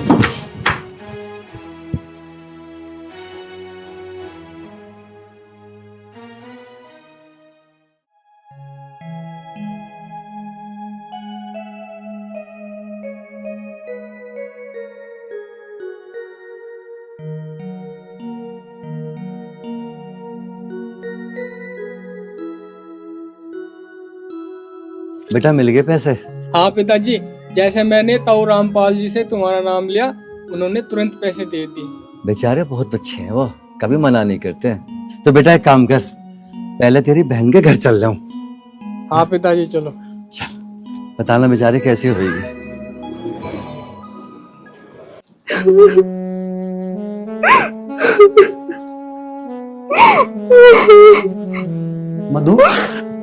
बेटा मिल गए पैसे? हाँ पिताजी, जैसे मैंने ताऊ रामपाल जी से तुम्हारा नाम लिया उन्होंने तुरंत पैसे दे दिए। बेचारे बहुत अच्छे हैं, वो कभी मना नहीं करते। तो बेटा एक काम कर, पहले तेरी बहन के घर चल जाऊं। हाँ पिताजी चलो। चल बताना बेचारे कैसी होगी। मधु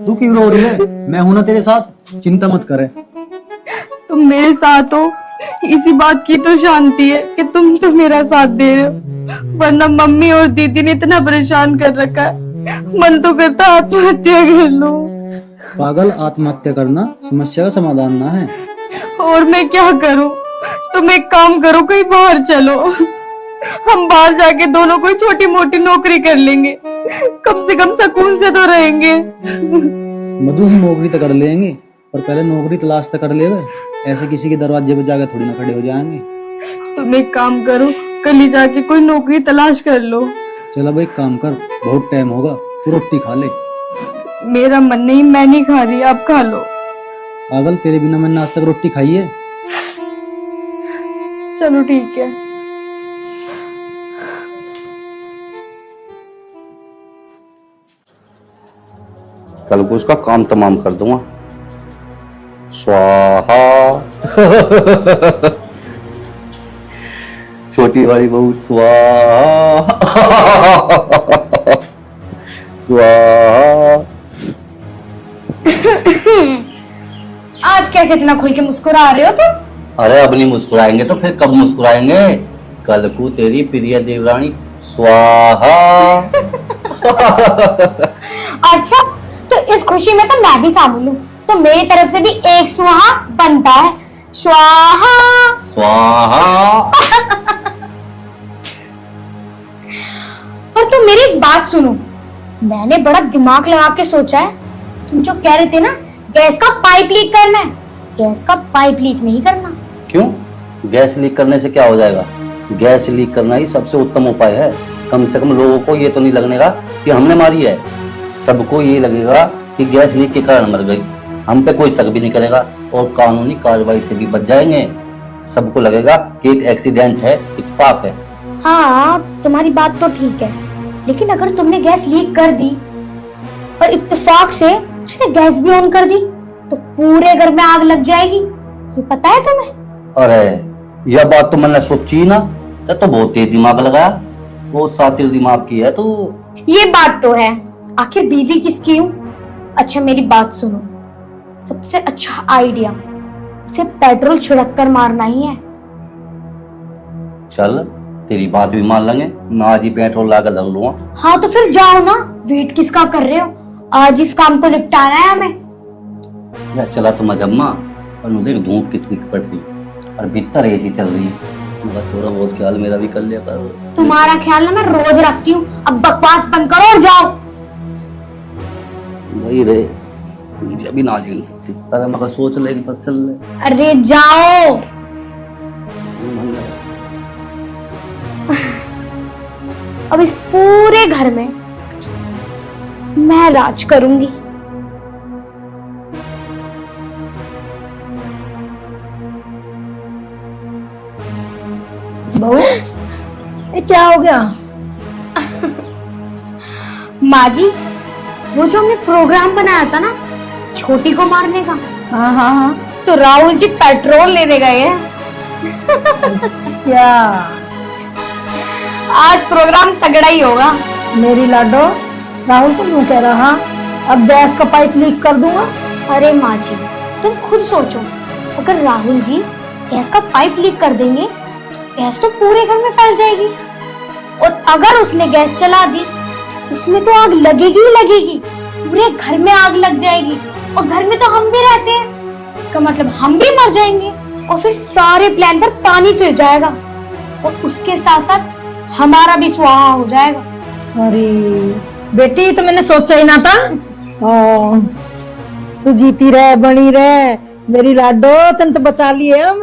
तू क्यों रो रही है? मैं हूं ना तेरे साथ, चिंता मत करे। तुम मेरे साथ हो इसी बात की तो शांति है कि तुम तो मेरा साथ दे रहे हो, वरना मम्मी और दीदी ने इतना परेशान कर रखा है, मन तो करता आत्महत्या कर लो। पागल, आत्महत्या करना समस्या का समाधान ना है। और मैं क्या करूं? तुम एक काम करो, कहीं बाहर चलो, हम बाहर जाके दोनों कोई छोटी मोटी नौकरी कर लेंगे, कम से कम सुकून से तो रहेंगे। मधु हम नौकरी तो कर लेंगे, पर पहले नौकरी तलाश तो कर ले। ऐसे किसी के दरवाजे पे जाकर थोड़ी ना खड़े हो जाएंगे। तुम एक काम करो, कल ही जाके कोई नौकरी तलाश कर लो। चलो भाई काम कर, बहुत टाइम होगा, तू रोटी खा ले। मेरा मन नहीं, मैं नहीं खा रही, आप खा लो। पागल, तेरे बिना मैंने आज तक रोटी खाई है? चलो ठीक है। कल को उसका काम तमाम कर दूंगा। स्वाहा। छोटी वाली बहू स्वाहा। स्वाहा। आज कैसे इतना खुल के मुस्कुरा रहे हो तुम? अरे अब नहीं मुस्कुराएंगे तो फिर कब मुस्कुराएंगे? कल को तेरी प्रिय देवरानी स्वाहा। अच्छा, तो इस खुशी में तो मैं भी शामिल हूँ, तो मेरी तरफ से भी एक सुहा बनता है। स्वाहा स्वाहा। और तुम मेरी एक बात सुनो, मैंने बड़ा दिमाग लगा के सोचा है। तुम जो कह रहे थे ना गैस का पाइप लीक करना है, गैस का पाइप लीक नहीं करना। क्यों? गैस लीक करने से क्या हो जाएगा? गैस लीक करना ही सबसे उत्तम उपाय है। कम से कम लोगों को ये तो नहीं लगेगा कि हमने मारी है, सबको ये लगेगा कि गैस लीक के कारण मर गई। हम पे कोई शक भी नहीं करेगा और कानूनी कार्रवाई से भी बच जाएंगे। सबको लगेगा कि एक एक्सीडेंट है, इत्तेफाक है। हाँ, तुम्हारी बात तो ठीक है, लेकिन अगर तुमने गैस लीक कर दी और इत्तेफाक से उसने गैस भी ऑन कर दी तो पूरे घर में आग लग जाएगी, ये पता है तुम्हें? अरे यह बात तो मैंने सोची ना, तो बहुत तेज दिमाग लगाया, बहुत सातिर दिमाग की है तू। ये बात तो है, आखिर बीवी किसकी हूँ? अच्छा मेरी बात सुनो, सबसे अच्छा आइडिया उसे पेट्रोल छिड़क कर मारना ही है। चल तेरी बात भी मान लेंगे, मैं आज ही पेट्रोल लाकर लग लूंगा। हाँ तो फिर जाओ ना, वेट किसका कर रहे हो? आज इस काम को निपटाना है हमें। यार चला तो मजम्मा, और मुझे धूप कितनी पड़ रही और भीतर एसी चल रही है, थोड़ा बहुत ख्याल मेरा भी कर लिया कर। तुम्हारा ख्याल ना मैं रोज रखती हूँ, अब बकवास बंद करो और जाओ। वही रे, मुझे अभी ना झेल सकती, अरे मगर सोच ले पर चल ले। अरे जाओ। अब इस पूरे घर में मैं राज करूंगी। बहू, ये क्या हो गया? माँ जी, वो जो हमने प्रोग्राम बनाया था ना छोटी को मारने का, हाँ हाँ हाँ। तो राहुल जी पेट्रोल लेने गए हैं। अच्छा, आज प्रोग्राम तगड़ा ही होगा। मेरी लाडो, राहुल तो यूं कह रहा अब गैस का पाइप लीक कर दूंगा। अरे माँ जी, तुम खुद सोचो, अगर राहुल जी गैस का पाइप लीक कर देंगे गैस तो पूरे घर में फैल जाएगी, और अगर उसने गैस चला दी उसमें तो आग लगेगी ही लगेगी, पूरे घर में आग लग जाएगी, और घर में तो हम भी रहते हैं, इसका मतलब हम भी मर जाएंगे, और फिर सारे प्लान पर पानी फिर जाएगा, और उसके साथ साथ हमारा भी स्वाहा हो जाएगा। अरे बेटी, तो मैंने सोचा ही ना था। ओ, तू जीती रह, बनी रह मेरी लाडो, तन तो बचा लिए हम।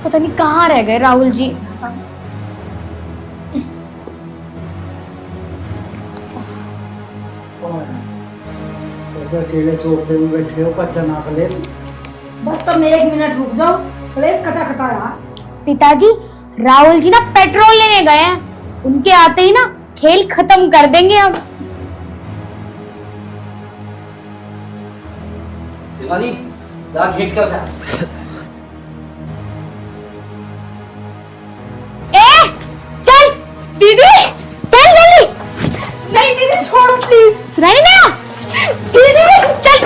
पता नहीं कहाँ रह गए राहुल जी। ऐसा सीढ़े सोफे में बैठे हो, कच्चा ना कलेश। बस तुम 1 मिनट रुक जाओ, कलेश कटा कटा यार। पिताजी, राहुल जी ना पेट्रोल लेने गए हैं, उनके आते ही ना खेल खत्म कर देंगे हम। शिवानी, जा खींच कर उसे। चल दीदी, चल जल्दी। नहीं दीदी छोड़ो प्लीज। सुनाई ना दीदी, चल।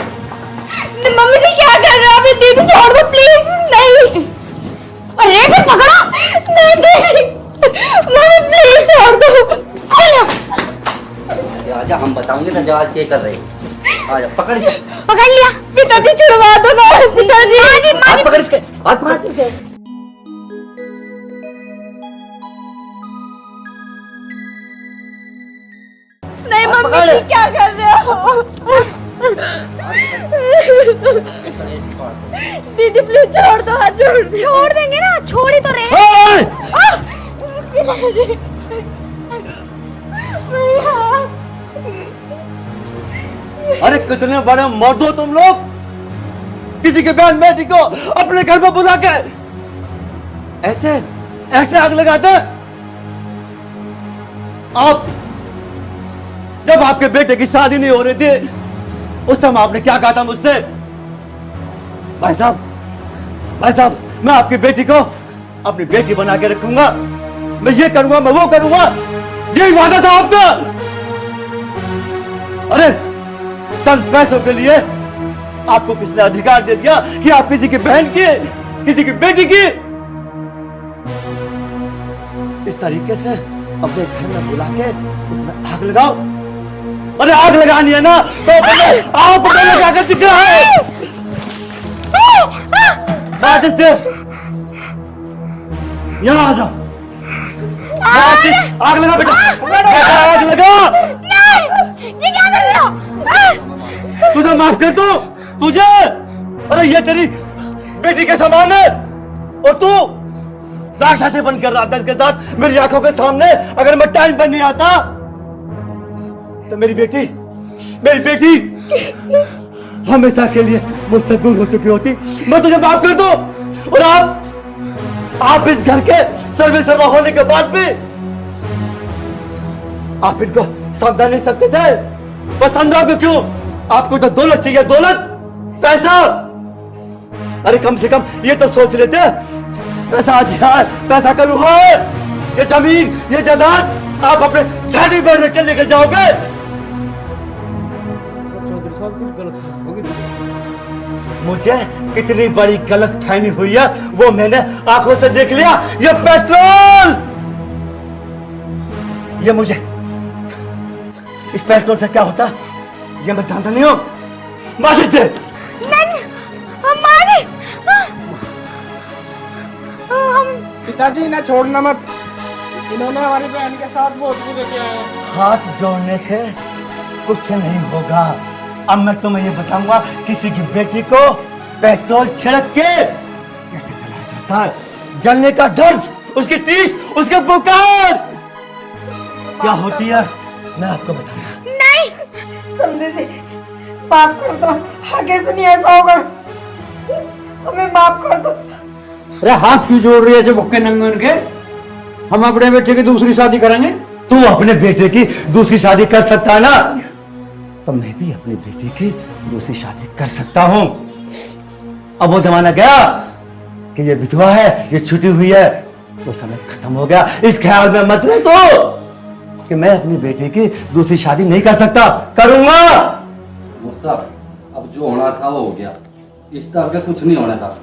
मम्मी जी क्या कर रहे हो अभी? दीदी छोड़ दो प्लीज। नहीं, अरे फिर पकड़ो। नहीं नहीं मम्मी प्लीज छोड़ दो। आजा, हम बताएंगे ना जवाब क्या कर रहे हैं। आजा, पकड़ इसे। पकड़ लिया। पिताजी छुड़वा दो ना। पिताजी, माँ जी, हाथ पकड़ इसके, हाथ पकड़। नहीं मम्मी जी क्या कर रहे हो? दीदी प्लीज छोड़ दो, हाथ छोड़ देंगे ना, छोड़ ही तो रहे। अरे कितने बड़े मर्द हो तुम लोग, किसी के बहन बेटी को अपने घर में बुला के ऐसे ऐसे आग लगाते। जब आपके बेटे की शादी नहीं हो रही थी उस समय आपने क्या कहा था मुझसे? भाई साहब मैं आपकी बेटी को अपनी बेटी बना के रखूंगा, मैं ये करूंगा, मैं वो करूंगा, यही वादा था आपका। अरे चंद पैसों के लिए आपको किसने अधिकार दे दिया कि आप किसी की बहन की, किसी की बेटी की इस तरीके से अपने घर में बुला के इसमें आग लगाओ? अरे आग लगानी है ना तो आप लगा कर दिख रहा है। यहाँ आ जाओ, आग लगा बेटा, आग लगा। ये क्या कर रहे हो? तुझे माफ कर दूं तुझे? अरे ये तेरी बेटी के समान है और तू राक्षसी बन कर रहा था इसके साथ मेरी आंखों के सामने। अगर मैं टाइम पर नहीं आता तो मेरी बेटी हमेशा के लिए मुझसे दूर हो चुकी होती। मैं तुझे माफ कर दूं और आप इस घर के सर्वे सर्वा होने के बाद भी आप इनको समझा नहीं सकते थे? बस समझाओ क्यों? आपको तो दौलत चाहिए, दौलत, पैसा। अरे कम से कम ये तो सोच लेते, पैसा आज है, पैसा कल है, ये जमीन, ये जायदाद आप अपने झाड़ी पर रख के लेके जाओगे। चौधरी साहब कुछ गलत होगी, मुझे कितनी बड़ी गलत फहमी हुई है वो मैंने आंखों से देख लिया। ये पेट्रोल, ये मुझे इस पेट्रोल से क्या होता ये मैं जानता नहीं हूं। मार दे। पिताजी इन्हें छोड़ना मत, इन्होंने हमारी बहन के साथ बहुत बुरा किया है। हाथ जोड़ने से कुछ नहीं होगा। अब मैं तुम्हें ये बताऊंगा किसी की बेटी को पेट्रोल छिड़क के कैसे जलाया जाता है। जलने का दर्द, उसकी टीस, उसके पुकार क्या होती है मैं आपको बताऊंगा। नहीं समझे जी, माफ कर दो, आगे से नहीं ऐसा होगा, हमें माफ कर दो। अरे हाथ क्यों जोड़ रही है जो भुक्के नंगे उनके? हम अपने बेटे की दूसरी शादी करेंगे। तू अपने बेटे की दूसरी शादी कर सकता है ना, तो मैं भी अपनी बेटी की दूसरी शादी कर सकता हूं। अब वो जमाना गया कि ये विधवा है, ये छुटी हुई है, वो समय खत्म हो गया। इस ख्याल में मत रहे तो कि मैं अपनी बेटी की दूसरी शादी नहीं कर सकता, करूंगा। मुझसा अब जो होना था वो हो गया, इस तरह का कुछ नहीं होने था।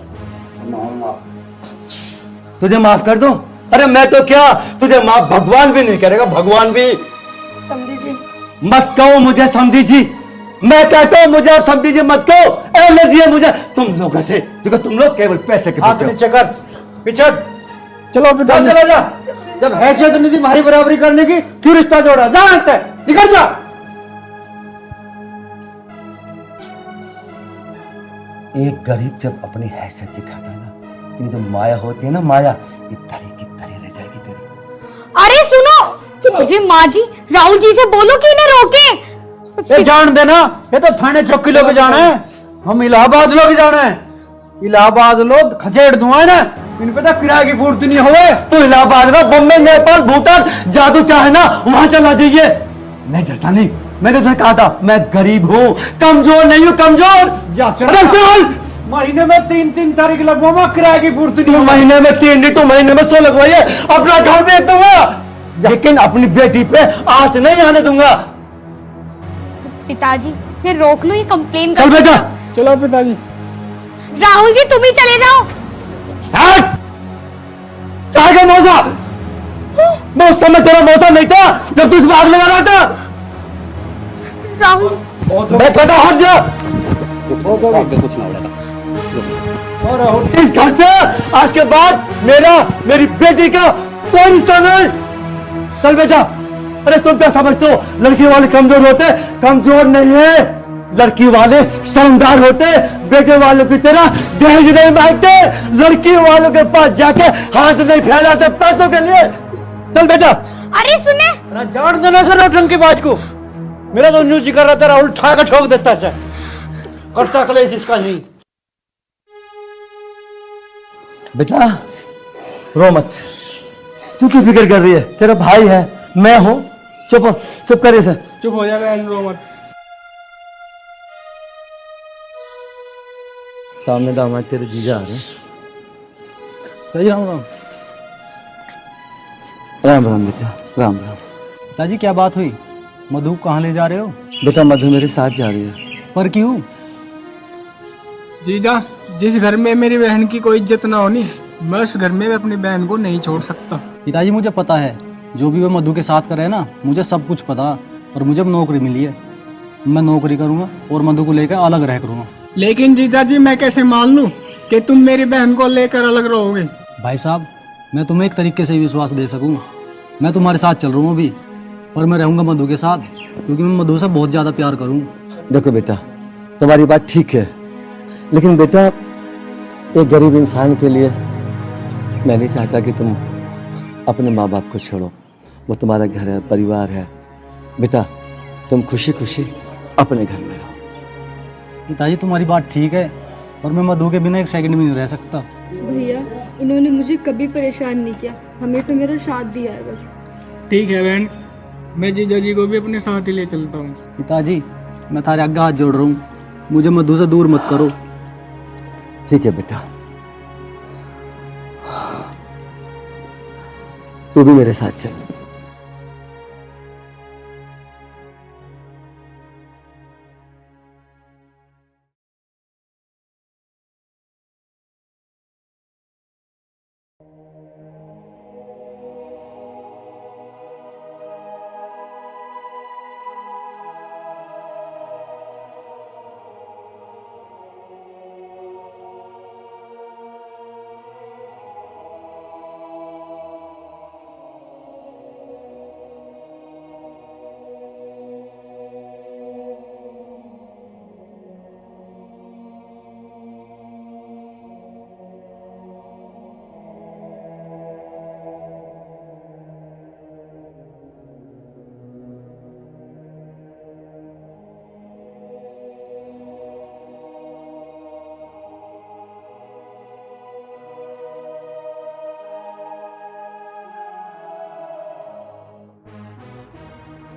तुझे माफ कर दूं? अरे मैं तो क्या, तुझे माफ भगवान भी नहीं करेगा, भगवान भी। समझी जी, मत कहो मुझे समझी जी, मैं कहता हूं मुझे आप समझी जी मत कहो। एलर्जी है मुझे तुम लोगों से, क्योंकि तुम लोग केवल पैसे के हाथ नीचे कर, पिछड़। चलो पिताजी, चला जा। जब हैसियत नहीं थी हमारी बराबरी करने की, क्यों रिश्ता जोड़ा? जा यहाँ से, निकल जा। एक गरीब जब अपनी हैसियत दिखाता है ना, ये जो माया होती है ना, माया ये तरी की तरी रह जाएगी तेरी। अरे सुनो, मुझे माँ जी, राहुल जी से बोलो कि इन्हें रोके। ये जान देना, ये तो थाने चौकी लोग जाना है, हम इलाहाबाद लोग जाना है। इलाहाबाद लोग खचेड़ दुआ है ना, इन पे तो किराए की पूर्ति नहीं हुए। तो इलाहाबाद का बम्बई, नेपाल, भूटान जादू चाहे ना वहां चला जाइए। मैं डरता नहीं, मैंने तुझे कहा था मैं गरीब हूँ, कमजोर नहीं हूँ, कमजोर। अरे चल, महीने में 3-3 तारीख लगवाऊंगा, किराए की पूर्ति नहीं। महीने में 3 नहीं तो महीने में 100 लगवाइए, अपना घर बेच दूंगा, लेकिन अपनी बेटी पे आंच नहीं आने दूंगा। पिताजी ये रोक लो, ये कंप्लेन चल बेटा, चलो पिताजी। राहुल जी तुम ही चले जाओ। क्या मौसा, मैं उस समय तेरा मौसा नहीं था जब तू इस आग लगा रहा था। राहुल मैं कहता हट जा, कुछ ना होगा। इस घर से आज के बाद मेरी बेटी का कोई रिश्ता नहीं। चल बेटा। अरे तुम क्या समझते हो लड़की वाले कमजोर होते? कमजोर नहीं है, लड़की वाले समझदार होते। बेटे वालों की तरह दहेज नहीं मांगते, लड़की वालों के पास जाके हाथ नहीं फैलाते पैसों के लिए। चल बेटा। अरे सुने, अरे जान देना सर नौटंकी बाज को, मेरा तो न्यूज कर रहा था, राहुल ठा का ठोक देता है, करता कलेश इसका नहीं। बेटा रो मत, तू क्यों फिक्र कर रही है? तेरा भाई है, मैं हूं, चुप हो, चुप करे सर। चुप हो जा बहन, रो मत। सामने दामाद तेरे जीजा आ रहे हैं। ताजी राम राम। राम राम बेटा, राम राम। ताजी क्या बात हुई? मधु कहाँ ले जा रहे हो? बेटा मधु मेरे साथ जा रही है। पर क्यों? जीजा, जिस घर में मेरी बहन की कोई इज्जत ना होनी, मैं उस घर में अपनी बहन को नहीं छोड़ सकता। पिताजी मुझे पता है, जो भी वो मधु के साथ करे ना, मुझे सब कुछ पता। और मुझे अब नौकरी मिली है, मैं नौकरी करूंगा और मधु को लेकर अलग रह करूंगा। लेकिन जीजा जी, मैं कैसे मान लूं कि तुम मेरी बहन को लेकर अलग रहोगे? भाई साहब, मैं तुम्हें एक तरीके से विश्वास दे सकूं। मैं तुम्हारे साथ चल रहा हूँ अभी, और मैं रहूंगा मधु के साथ, क्योंकि मैं मधु से बहुत ज्यादा प्यार करूँ। देखो बेटा, तुम्हारी बात ठीक है, लेकिन बेटा एक गरीब इंसान के लिए मैं नहीं चाहता कि तुम अपने माँ बाप को छोड़ो। वो तुम्हारा घर है, परिवार है। बेटा तुम खुशी खुशी अपने घर में रहो। पिताजी तुम्हारी बात ठीक है, और मैं मधु के बिना एक सेकंड भी नहीं रह सकता। भैया, इन्होंने मुझे कभी परेशान नहीं किया, हमेशा मेरा साथ दिया है बस। ठीक है बहन, मैं जीजा जी को भी अपने साथ ही ले चलता हूँ। पिताजी मैं तारे आगे हाथ जोड़ रहा हूँ, मुझे मधु से दूर मत करो। ठीक है बेटा, तू भी मेरे साथ चल।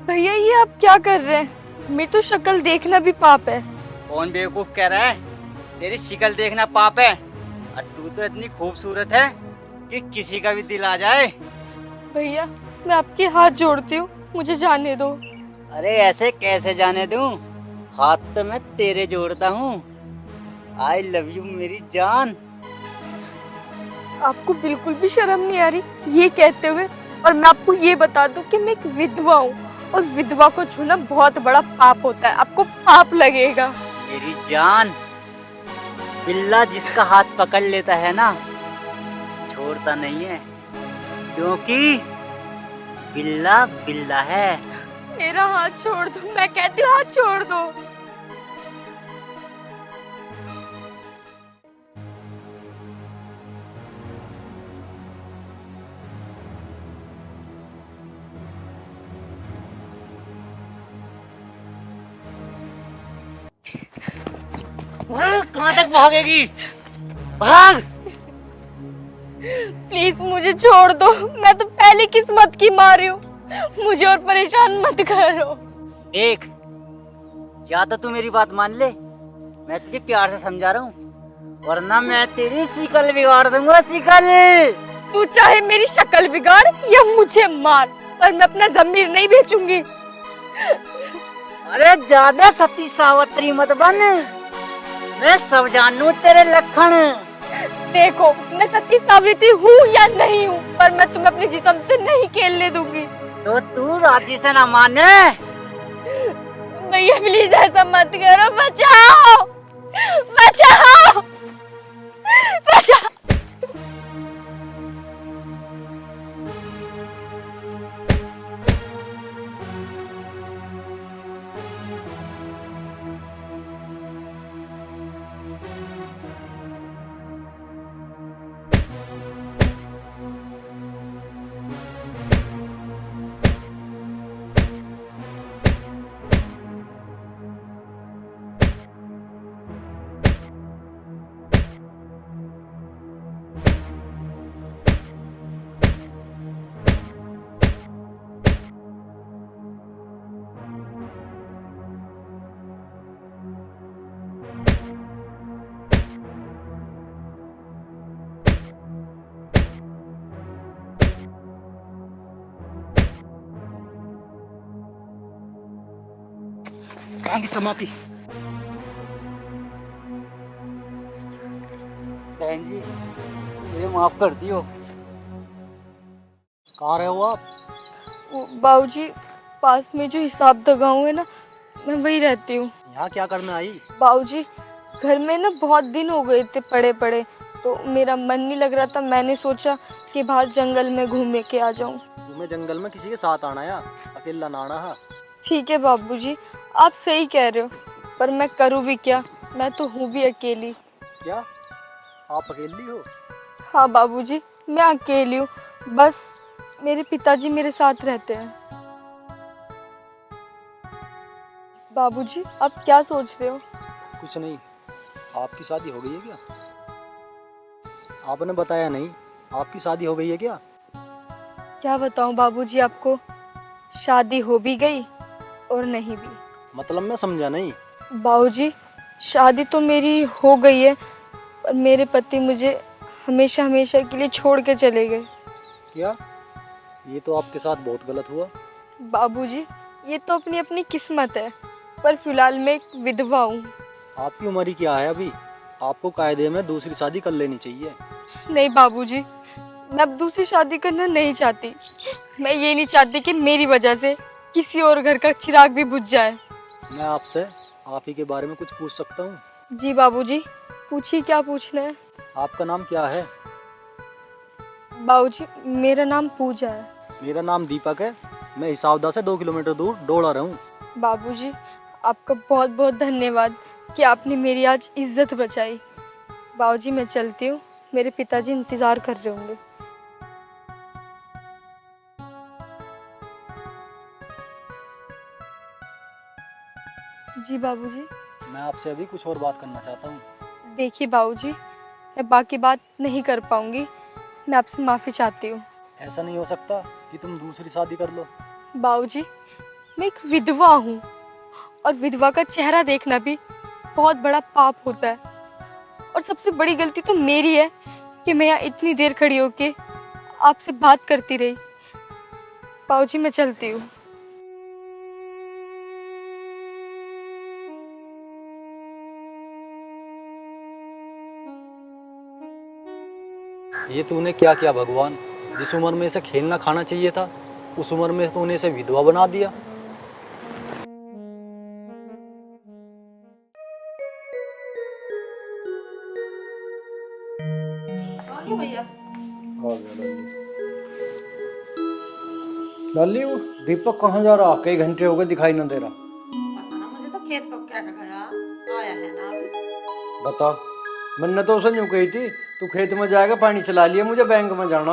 भैया, ये आप क्या कर रहे हैं? मेरी तो शक्ल देखना भी पाप है। कौन बेवकूफ कह रहा है? तेरी शक्ल देखना पाप है? और तू तो इतनी खूबसूरत है कि किसी का भी दिल आ जाए। भैया, मैं आपके हाथ जोड़ती हूँ, मुझे जाने दो। अरे ऐसे कैसे जाने दूं? हाथ तो मैं तेरे जोड़ता हूँ। आई लव यू मेरी जान। आपको बिल्कुल भी शर्म नहीं आ रही ये कहते हुए? और मैं आपको ये बता दूं कि मैं एक विधवा हूँ, और विधवा को छूना बहुत बड़ा पाप होता है, आपको पाप लगेगा। मेरी जान, बिल्ला जिसका हाथ पकड़ लेता है ना, छोड़ता नहीं है, क्योंकि बिल्ला बिल्ला है। मेरा हाथ छोड़ दो, मैं कहती हूँ हाथ छोड़ दो। कहाँ तक भागेगी? भाग! प्लीज मुझे छोड़ दो, मैं तो पहली किस्मत की मारी हूँ, मुझे और परेशान मत करो। देख, या तो तू मेरी बात मान ले, मैं तुझे प्यार से समझा रहा हूँ, वरना मैं तेरी शिकल बिगाड़ दूंगा। शिकल! तू चाहे मेरी शक्ल बिगाड़ या मुझे मार, पर मैं अपना जमीर नहीं बेचूंगी। अरे ज्यादा सती सावित्री मत बन, मैं सब जानू तेरे लक्षण। देखो, मैं सती सावित्री हूँ या नहीं हूँ, पर मैं तुम्हें अपने जिस्म से नहीं खेलने दूंगी। तो तू राजी से ना माने? भैया प्लीज ऐसा मत करो, बचाओ बचाओ बचाओ। कहाँ की समापी। बहन जी मुझे माफ कर दियो। कहाँ रहे हो आप? बाबूजी पास में जो हिसाब दा गाँव है ना, मैं वही रहती हूँ। यहाँ क्या करने आई? बाबूजी घर में ना बहुत दिन हो गए थे पड़े पड़े, तो मेरा मन नहीं लग रहा था। मैंने सोचा कि बाहर जंगल में घूमे के आ जाऊं। तुम्हें जंगल में किसी के साथ आना या अकेला ना आना है? ठीक है बाबूजी, आप सही कह रहे हो, पर मैं करूँ भी क्या, मैं तो हूँ भी अकेली। क्या आप अकेली हो? हाँ बाबूजी मैं अकेली हूँ, बस मेरे पिताजी मेरे साथ रहते हैं। बाबूजी आप क्या सोच रहे हो? कुछ नहीं। आपकी शादी हो गई है क्या? आपने बताया नहीं, आपकी शादी हो गई है क्या? क्या बताऊं बाबूजी आपको, शादी हो भी गई और नहीं भी। मतलब मैं समझा नहीं। बाबूजी शादी तो मेरी हो गई है, पर मेरे पति मुझे हमेशा हमेशा के लिए छोड़ के चले गए। क्या? ये तो आपके साथ बहुत गलत हुआ। बाबूजी ये तो अपनी अपनी किस्मत है, पर फिलहाल मैं एक विधवा हूँ। आपकी उम्र ही क्या है अभी? आपको कायदे में दूसरी शादी कर लेनी चाहिए। नहीं बाबूजी, मैं अब दूसरी शादी करना नहीं चाहती। मैं ये नहीं चाहती कि मेरी वजह से किसी और घर का चिराग भी बुझ जाए। मैं आपसे आप ही के बारे में कुछ पूछ सकता हूँ? जी बाबूजी पूछिए, क्या पूछना है? आपका नाम क्या है? बाबूजी मेरा नाम पूजा है। मेरा नाम दीपक है। मैं हिसावदा से 2 किलोमीटर दूर डोड़ा रहा हूँ। बाबूजी आपका बहुत बहुत धन्यवाद कि आपने मेरी आज इज्जत बचाई। बाबूजी मैं चलती हूँ, मेरे पिताजी इंतजार कर रहे होंगे। जी बाबूजी। मैं आपसे अभी कुछ और बात करना चाहता हूँ। देखिए बाबूजी, मैं बाकी बात नहीं कर पाऊंगी, मैं आपसे माफ़ी चाहती हूँ। ऐसा नहीं हो सकता कि तुम दूसरी शादी कर लो। बाबूजी मैं एक विधवा हूँ, और विधवा का चेहरा देखना भी बहुत बड़ा पाप होता है। और सबसे बड़ी गलती तो मेरी है कि मैं यहाँ इतनी देर खड़ी होके आपसे बात करती रही। बाबूजी मैं चलती हूँ। ये तूने क्या किया भगवान? जिस उम्र में इसे खेलना खाना चाहिए था, उस उम्र में तूने इसे विधवा बना दिया। भैया लाली वो दीपक कहाँ जा रहा? कई घंटे हो गए दिखाई न दे रहा। पता ना, मुझे तो खेत पक क्या गया, आया है ना अभी। बता, मैंने तो उसे यूँ कही थी तू खेत में जाएगा पानी चला लिया, मुझे बैंक में जाना।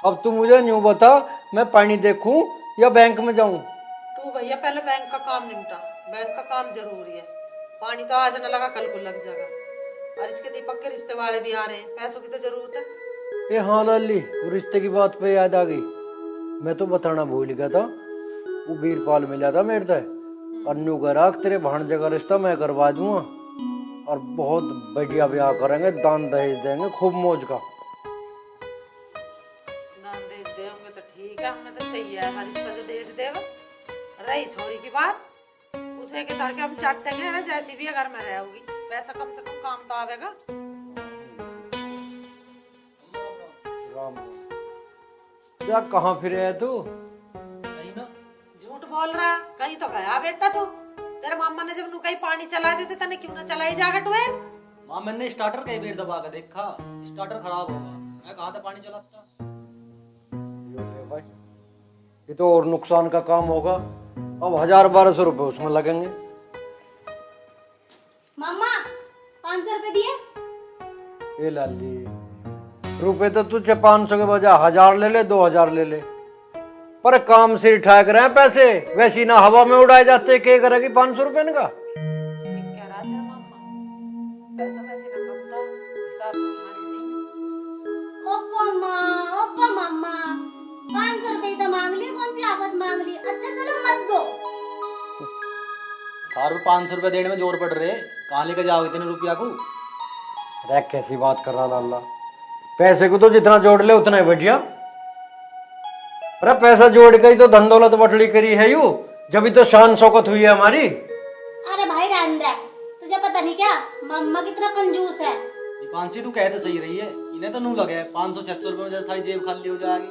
अब तू मुझे यूँ बता, मैं पानी देखूं या बैंक में जाऊं? तू भैया पहले बैंक का काम निपटा, बैंक का काम जरूरी है। पानी तो आज न लगा कल को लग जाएगा, और इसके दीपक के रिश्ते वाले भी आ रहे हैं, पैसों की तो जरूरत है। ए हाँ लाली, वो रिश्ते की बात पे याद आ गई। मैं तो बताना भूल गया था, वो वीरपाल मिला था मेरे से, अन्नू करा तेरे भांजे का रिश्ता मैं करवा दूंगा, और बहुत बढ़िया ब्याह करेंगे, दान दहेज देंगे खूब मौज का। दान दहेज देंगे तो ठीक है, हमें तो चाहिए हमारी रिश्ता जो दहेज देगा। रही छोरी की बात, उसे के तरह के हम चाटेंगे ना, जैसी भी घर में रहोगी, पैसा कम से कम काम तो आवेगा। क्या कहाँ फिरे है तू? झूठ बोल रहा, कहीं तो गया बेटा तू। तेरे मामा ने जब कहीं पानी चला देते तने क्यों ना चलाई जाकर टुएल? माँ मैंने स्टार्टर कई बार दबा के देखा, स्टार्टर खराब होगा, मैं कहाँ से पानी चलाता। ये तो और नुकसान का काम होगा। अब 1000-1200 रुपए उसमें लगेंगे। मामा 500 रुपए दिए। ये लाली, रुपए तो तुझे 500 के बजाय 1000 ले ले, 2000 ले ले, पर काम से ठहक रहे हैं पैसे, वैसी ना हवा में उड़ाए जाते। क्या करेगी 500 रुपए का? क्या रहा तेरा मामा, पैसा वैसे ना कमता, हिसाब से खानी चाहिए। ओप्पो मामा 500 रुपए तो मांग लिए, कौन सी आफत मांग ली। अच्छा चलो मत दो। थारू 500 रुपए देने में जोर पड़ रहे, कहाँ लेकर जाओगे इतने रुपया को? अरे कैसी बात कर रहा लाला, पैसे को तो जितना जोड़ ले उतना ही बढ़िया। अरे पैसा जोड़ के ही तो धन दौलत बटड़ी करी है यू, जब तो शान शौकत हुई है हमारी। अरे भाई रहने दे, तुझे पता नहीं क्या मम्मा कितना कंजूस है। दीपांशी तू कहते सही रही है, इन्हें तो नू लगे 500-600 रुपए में जैसे सारी जेब खाली हो जाएगी।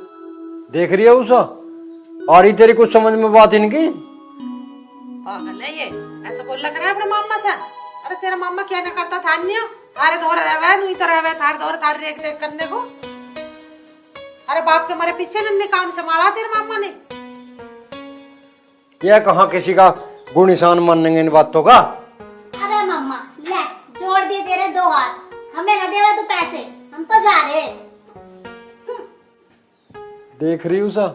देख रही है उषा, आ रही तेरी कुछ समझ में बात इनकी। पागल है ये, ऐसा बोल लग रहा है अपने मामा से। अरे तेरा मामा क्या ना करता था नहीं, थारे दौर रहे नहीं तो रहे थारे दौर थारे देख देख करने को। अरे बाप के मारे पीछे नन्हे काम संभाला तेरे मामा ने। यह कहाँ किसी का गुण निशान मानेंगे इन बातों का। अरे मम्मा ले जोड़ दिए तेरे 2 हाथ, हमें न देवा तू पैसे, हम तो जा रहे। देख रही उषा,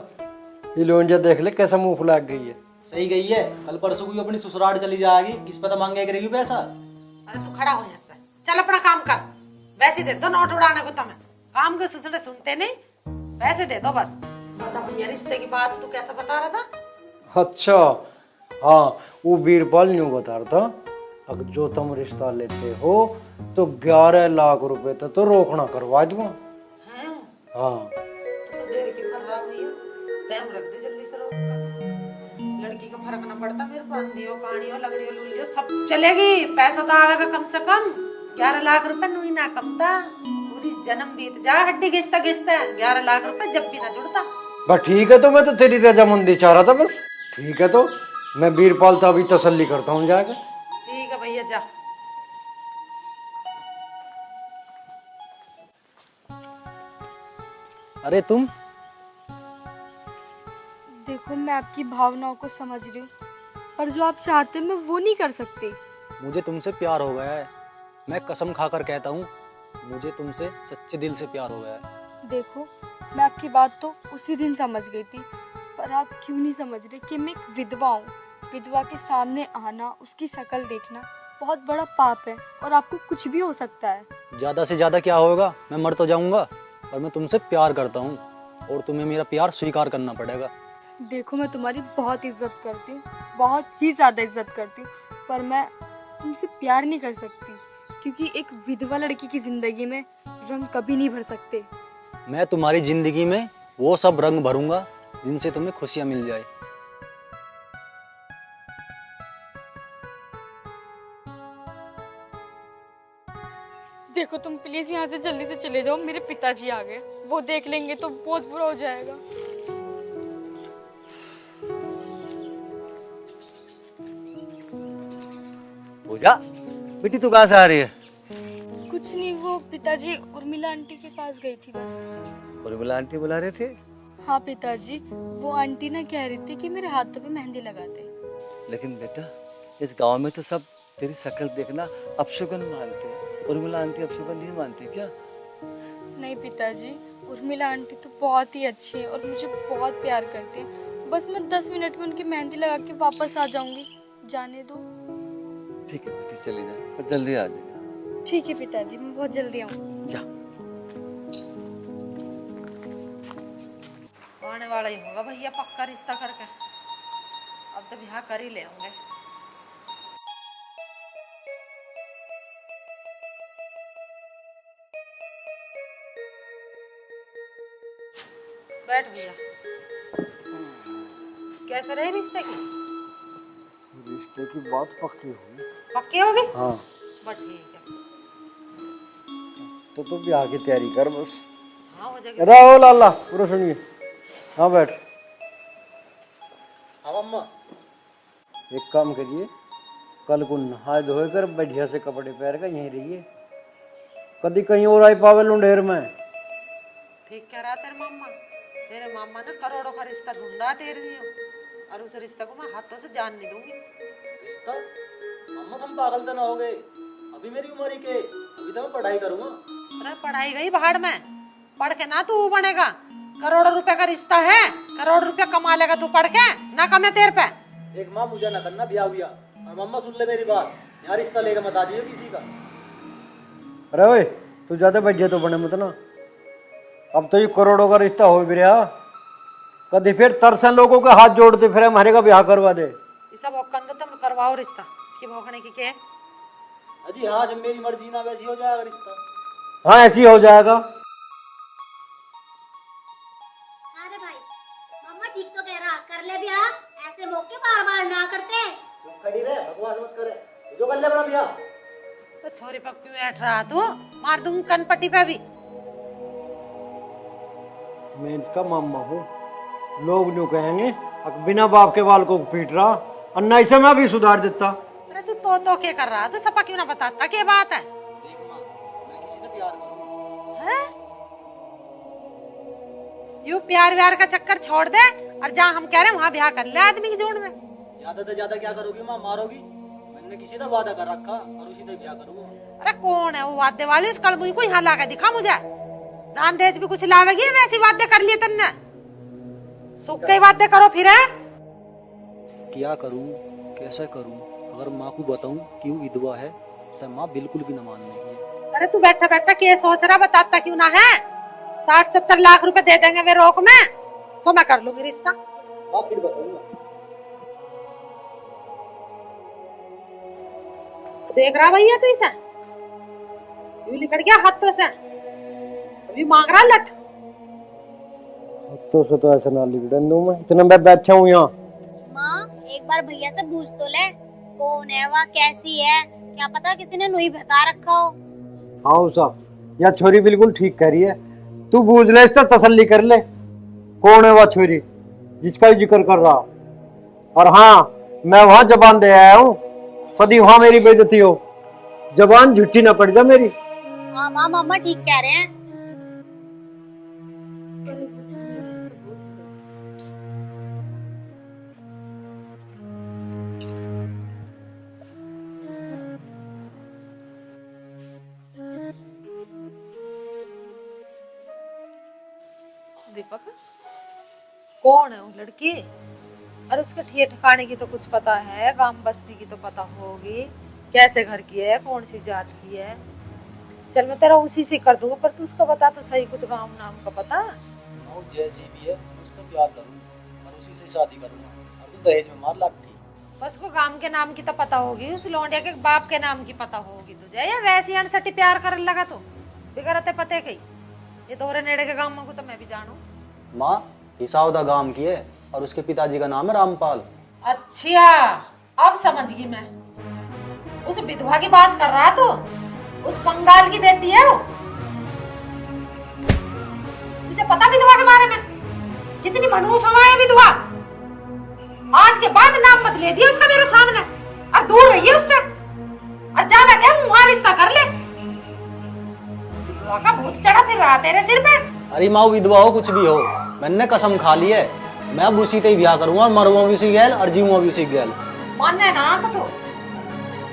ये लोंजा देख ले कैसा मुंह फुला गई है। सही गई है, कल परसों को अपनी ससुराल चली जाएगी, किस पता मांगे करेगी पैसा। अरे तू खड़ा हो यहाँ, चल अपना काम कर। वैसे दे दो नोट उड़ाने को तुम्हें, काम के सुसड़े सुनते नहीं, पैसे दे दो बस। बता भैया रिश्ते की बात तू कैसे बता रहा था। अच्छा हाँ, वो बीरबल न्यू बता रहा था, अगर जो तुम रिश्ता लेते हो तो 11 लाख रुपए तक तो रोकना करवा दूंगा। हाँ तो देर की कर रहा भैया, टाइम रख दे जल्दी से रोक कर। लड़की का फर्क ना पड़ता मेरे को, अंधियो कहानियो लगड़ियो लुलियो सब चलेगी, पैसा तो आवेगा कम से कम। 11 लाख रुपए नुई ना कमता, पूरी जन्म बीत जा हड्डी घिसता घिसता 11 लाख रुपए जब भी ना जुड़ता। बस ठीक है, तो मैं तो तेरी रजामंदी चाह रहा था बस। ठीक है, तो मैं बीरपाल तो अभी तसल्ली करता हूँ जाकर। ठीक है भैया जा। अरे तुम देखो मैं आपकी भावनाओं को समझ रही हूँ, पर जो आप चाहते हैं मैं वो नहीं कर सकती। मुझे तुमसे प्यार हो गया है, मैं कसम खाकर कहता हूँ, मुझे तुमसे सच्चे दिल से प्यार हो गया है। देखो मैं आपकी बात तो उसी दिन समझ गई थी, पर आप क्यों नहीं समझ रहे कि मैं एक विधवा हूँ। विधवा के सामने आना, उसकी शक्ल देखना बहुत बड़ा पाप है और आपको कुछ भी हो सकता है। ज्यादा से ज्यादा क्या होगा, मैं मर तो जाऊंगा, पर मैं तुमसे प्यार करता हूँ और तुम्हें मेरा प्यार स्वीकार करना पड़ेगा। देखो मैं तुम्हारी बहुत इज्जत करती हूँ, बहुत ही ज्यादा इज्जत करती हूँ, पर मैं तुमसे प्यार नहीं कर सकती क्योंकि एक विधवा लड़की की जिंदगी में रंग कभी नहीं भर सकते। मैं तुम्हारी जिंदगी में वो सब रंग भरूंगा जिनसे तुम्हें खुशियां मिल जाए। देखो तुम प्लीज यहाँ से जल्दी से चले जाओ, मेरे पिताजी आ गए, वो देख लेंगे तो बहुत बुरा हो जाएगा। पूजा बेटी तू कहाँ से आ रही है? कुछ नहीं, वो पिताजी उर्मिला आंटी के पास गई थी बस। उर्मिला आंटी बुला रहे थे? हाँ पिताजी, वो आंटी ना कह रही थी कि मेरे हाथों पे मेहंदी लगाते। लेकिन बेटा इस गांव में तो सब तेरी शक्ल देखना अपशगुन मानते हैं, उर्मिला आंटी अपशगुन नहीं मानती क्या? नहीं पिताजी, उर्मिला आंटी तो बहुत ही अच्छी है और मुझे बहुत प्यार करती है। बस मैं 10 मिनट में उनकी मेहंदी लगा के वापस आ जाऊंगी, जाने दो। ठीक है बेटी चली जा, पर जल्दी आ जाए। ठीक है पिताजी, मैं बहुत जल्दी आऊंगी। जा। आने वाला ही होगा भैया पक्का रिश्ता करके, अब तो ब्याह कर ही ले होंगे। बैठ भैया। कैसे रहे रिश्ते की? रिश्ते की बात पक्की होगी। पक्की होगी? हाँ बस ठीक है। तो तू ब्याह की तैयारी कर बस। हाँ हो जाएगी। राहो लाला पूरा सुनिए। हाँ बैठ। हाँ मम्मा। एक काम करिए, कल को नहा धोए कर बढ़िया से कपड़े पहन कर यहीं रहिए, कभी कहीं और आई पावे लुंडेर में। ठीक कह रहा तेरे मामा, तेरे मामा ने करोड़ों का रिश्ता ढूंढा तेरे लिए, और उस रिश्ते को मैं हाथों से जान नहीं दूंगी। रिश्ता? मम्मा तुम पागल तो ना हो गए, अभी मेरी उम्र ही के, अभी तो मैं पढ़ाई करूंगा। अरे पढ़ाई गई बाहर में, पढ़ के ना तू बनेगा। करोड़ों रुपए का रिश्ता है, करोड़ रुपया कमा लेगा तू पढ़ के, ना कमे तेरे पे। एक माँ मुझे ना करना ब्याह हुआ, और मम्मा सुन ले मेरी बात, यहाँ रिश्ता लेकर मत आ दियो किसी का। अरे ओए तू ज्यादा बढ़िया तो बने मत ना, अब तो ये करोड़ों का रिश्ता हो भी रहा, कभी फिर तरसन लोगों के हाथ जोड़ते फिर हमारे का ब्याह करवा दे। सब औकन तो तुम करवाओ रिश्ता, इसकी भौंकने की क्या? अजी हाँ, जब मेरी मर्जी ना वैसी हो जाएगा रिश्ता। हाँ ऐसी हो जाएगा। अरे भाई मम्मा ठीक तो कह रहा, कर ले ब्याह, ऐसे मौके बार बार भैया। तो छोरी पर क्यों बैठ रहा तू? मार दूंगी कनपट्टी पे भी। मैं इनका मामा हूँ, लोग यूं कहेंगे बिना बाप के बाल को पीट रहा, और नहीं से मैं भी सुधार देता। अरे तू तो क्या कर रहा? तू सपा क्यों ना बताता क्या बात है? हैं? यूं प्यार व्यार का चक्कर छोड़ दे और जहाँ हम कह रहे हैं वहाँ ब्याह कर ले आदमी की जोड़ में। ज्यादा से ज्यादा क्या करोगी माँ? मारोगी? मैंने किसी से वादा कर रखा और उसी से ब्याह करूंगा। अरे कौन है वो वाद्य वाली? उस कलमुई को यहाँ लाकर दिखा मुझे। दान देज भी कुछ लावेगी? वैसी वाद्य कर लिए तन्ने। सुख के वाद्य करो फिर है? क्या करूं, कैसे करूं? अगर माँ को बताऊं कि वो विधवा है तो माँ बिल्कुल भी न मानेगी। अरे तू बैठा बैठा क्या सोच रहा? बताता क्यों ना है? 60-70 लाख रुपए दे देंगे वे रोक में, तो मैं कर लूंगी रिश्ता। आप फिर बताऊंगा। देख रहा भैया तू इसे यूं लिकड़ गया हाथों से, अभी मांग रहा लट। तो ऐसा ना लिखने दूं मैं, इतना मैं बैठा हूँ यहाँ। माँ एक बार भैया से पूछ तो ले, कौन है वह, कैसी है, क्या पता किसी ने नुई भगा रखा हो। हाँ उषा, यह छोरी बिल्कुल ठीक कह रही है, तू पूछ ले, इससे तसल्ली कर ले कौन है वह छोरी जिसका ही जिक्र कर रहा। और हाँ, मैं वहां जबान दे आया हूँ, कभी वहां मेरी बेइज्जती हो, जबान झूठी ना पड़ जा मेरी। हाँ माँ, मामा ठीक कह रहे हैं। दीपक कौन है वो लड़की? अरे उसके ठिये ठिकाने की तो कुछ पता है, गांव बस्ती की तो पता होगी, कैसे घर की है, कौन सी जात की है। चल मैं तेरा उसी से कर दूंगा, पर तू उसको बता तो सही, कुछ गांव नाम का पता। जैसी भी है उससे प्यार करूंगा और उसी से शादी करूंगा, और तू दहेज में मार लाती। बस को गांव के नाम की तो पता होगी, उस लौंडिया के बाप के नाम की पता होगी तुझे, या वैसे अनसटी प्यार करने लगा तो बिगड़ते पते कही। ये दोरे नेड़े के गांव को तो मैं भी जानू। माँ हिसावदा गांव की है और उसके पिताजी का नाम है रामपाल। अच्छा अब समझ गई मैं, उस विधवा की बात कर रहा तो, उस कंगाल की बेटी है वो। तुझे पता विधवा के बारे में? कितनी मनहूस हवा है विधवा। आज के बाद नाम बदले दिया उसका मेरे सामने, और दूर रहिए उससे, और जाना क्या वहां रिश्ता कर ले। विधवा का भूत चढ़ा फिर रहा तेरे सिर पे। अरे माँ विधवा हो कुछ भी हो, मैंने कसम खा ली है, मैं अब उसी से ही ब्याह करूंगा, मरवा भी उसी गैल और जीवा भी उसी गैल। मानने ना तो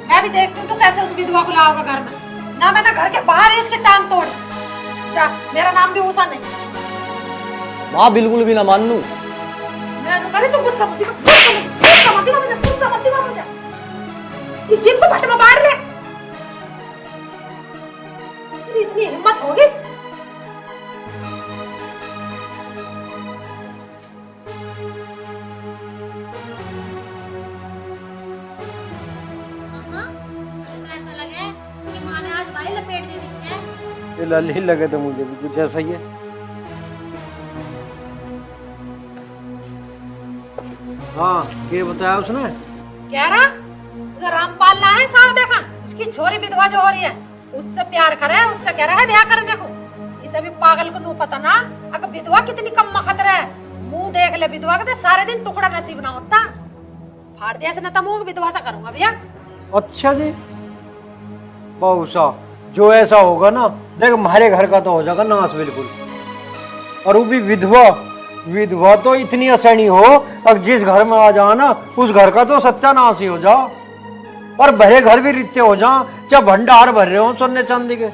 मैं भी देखती हूँ तो कैसे उस विधवा को लाओगा घर में। ना मैंने घर के बाहर ही उसकी टांग तोड़ी। जा, मेरा नाम भी उषा नहीं। माँ बिल्कुल भी ना मान लूं। मैं अरे तुम गुस्सा मत दिखा मुझे। ये जीप को भट्ट में बांध ले। इतनी हिम्मत होगी? ऐसा लगे कि माँ ने आज भाई लपेट दे दी है। ये लल्ली लगे तो मुझे भी कुछ ऐसा ही है। हाँ क्या बताया उसने? कह रहा उधर रामपाल ना है साहब, देखा उसकी छोरी विधवा जो हो रही है उससे प्यार करे, उससे कह रहा है ब्याह करने को। इसे भी पागल को नहीं पता ना, अगर विधवा कितनी कम खतरा है। मुंह देख ले विधवा के, सारे दिन टुकड़ा नसीब ना होता। फाड़ दिया ना मुंह विधवा सा करूंगा भैया। अच्छा जी बहुशा, जो ऐसा होगा ना देख हमारे घर का तो हो जाएगा नाश बिल्कुल। और वो भी विधवा, विधवा तो इतनी असैनी हो, अब जिस घर में आ जाओ ना उस घर का तो सत्यानाश ही हो जाओ, और भरे घर भी रिश्ते हो जाओ, चाहे भंडार भर रहे हो सोने चांदी के।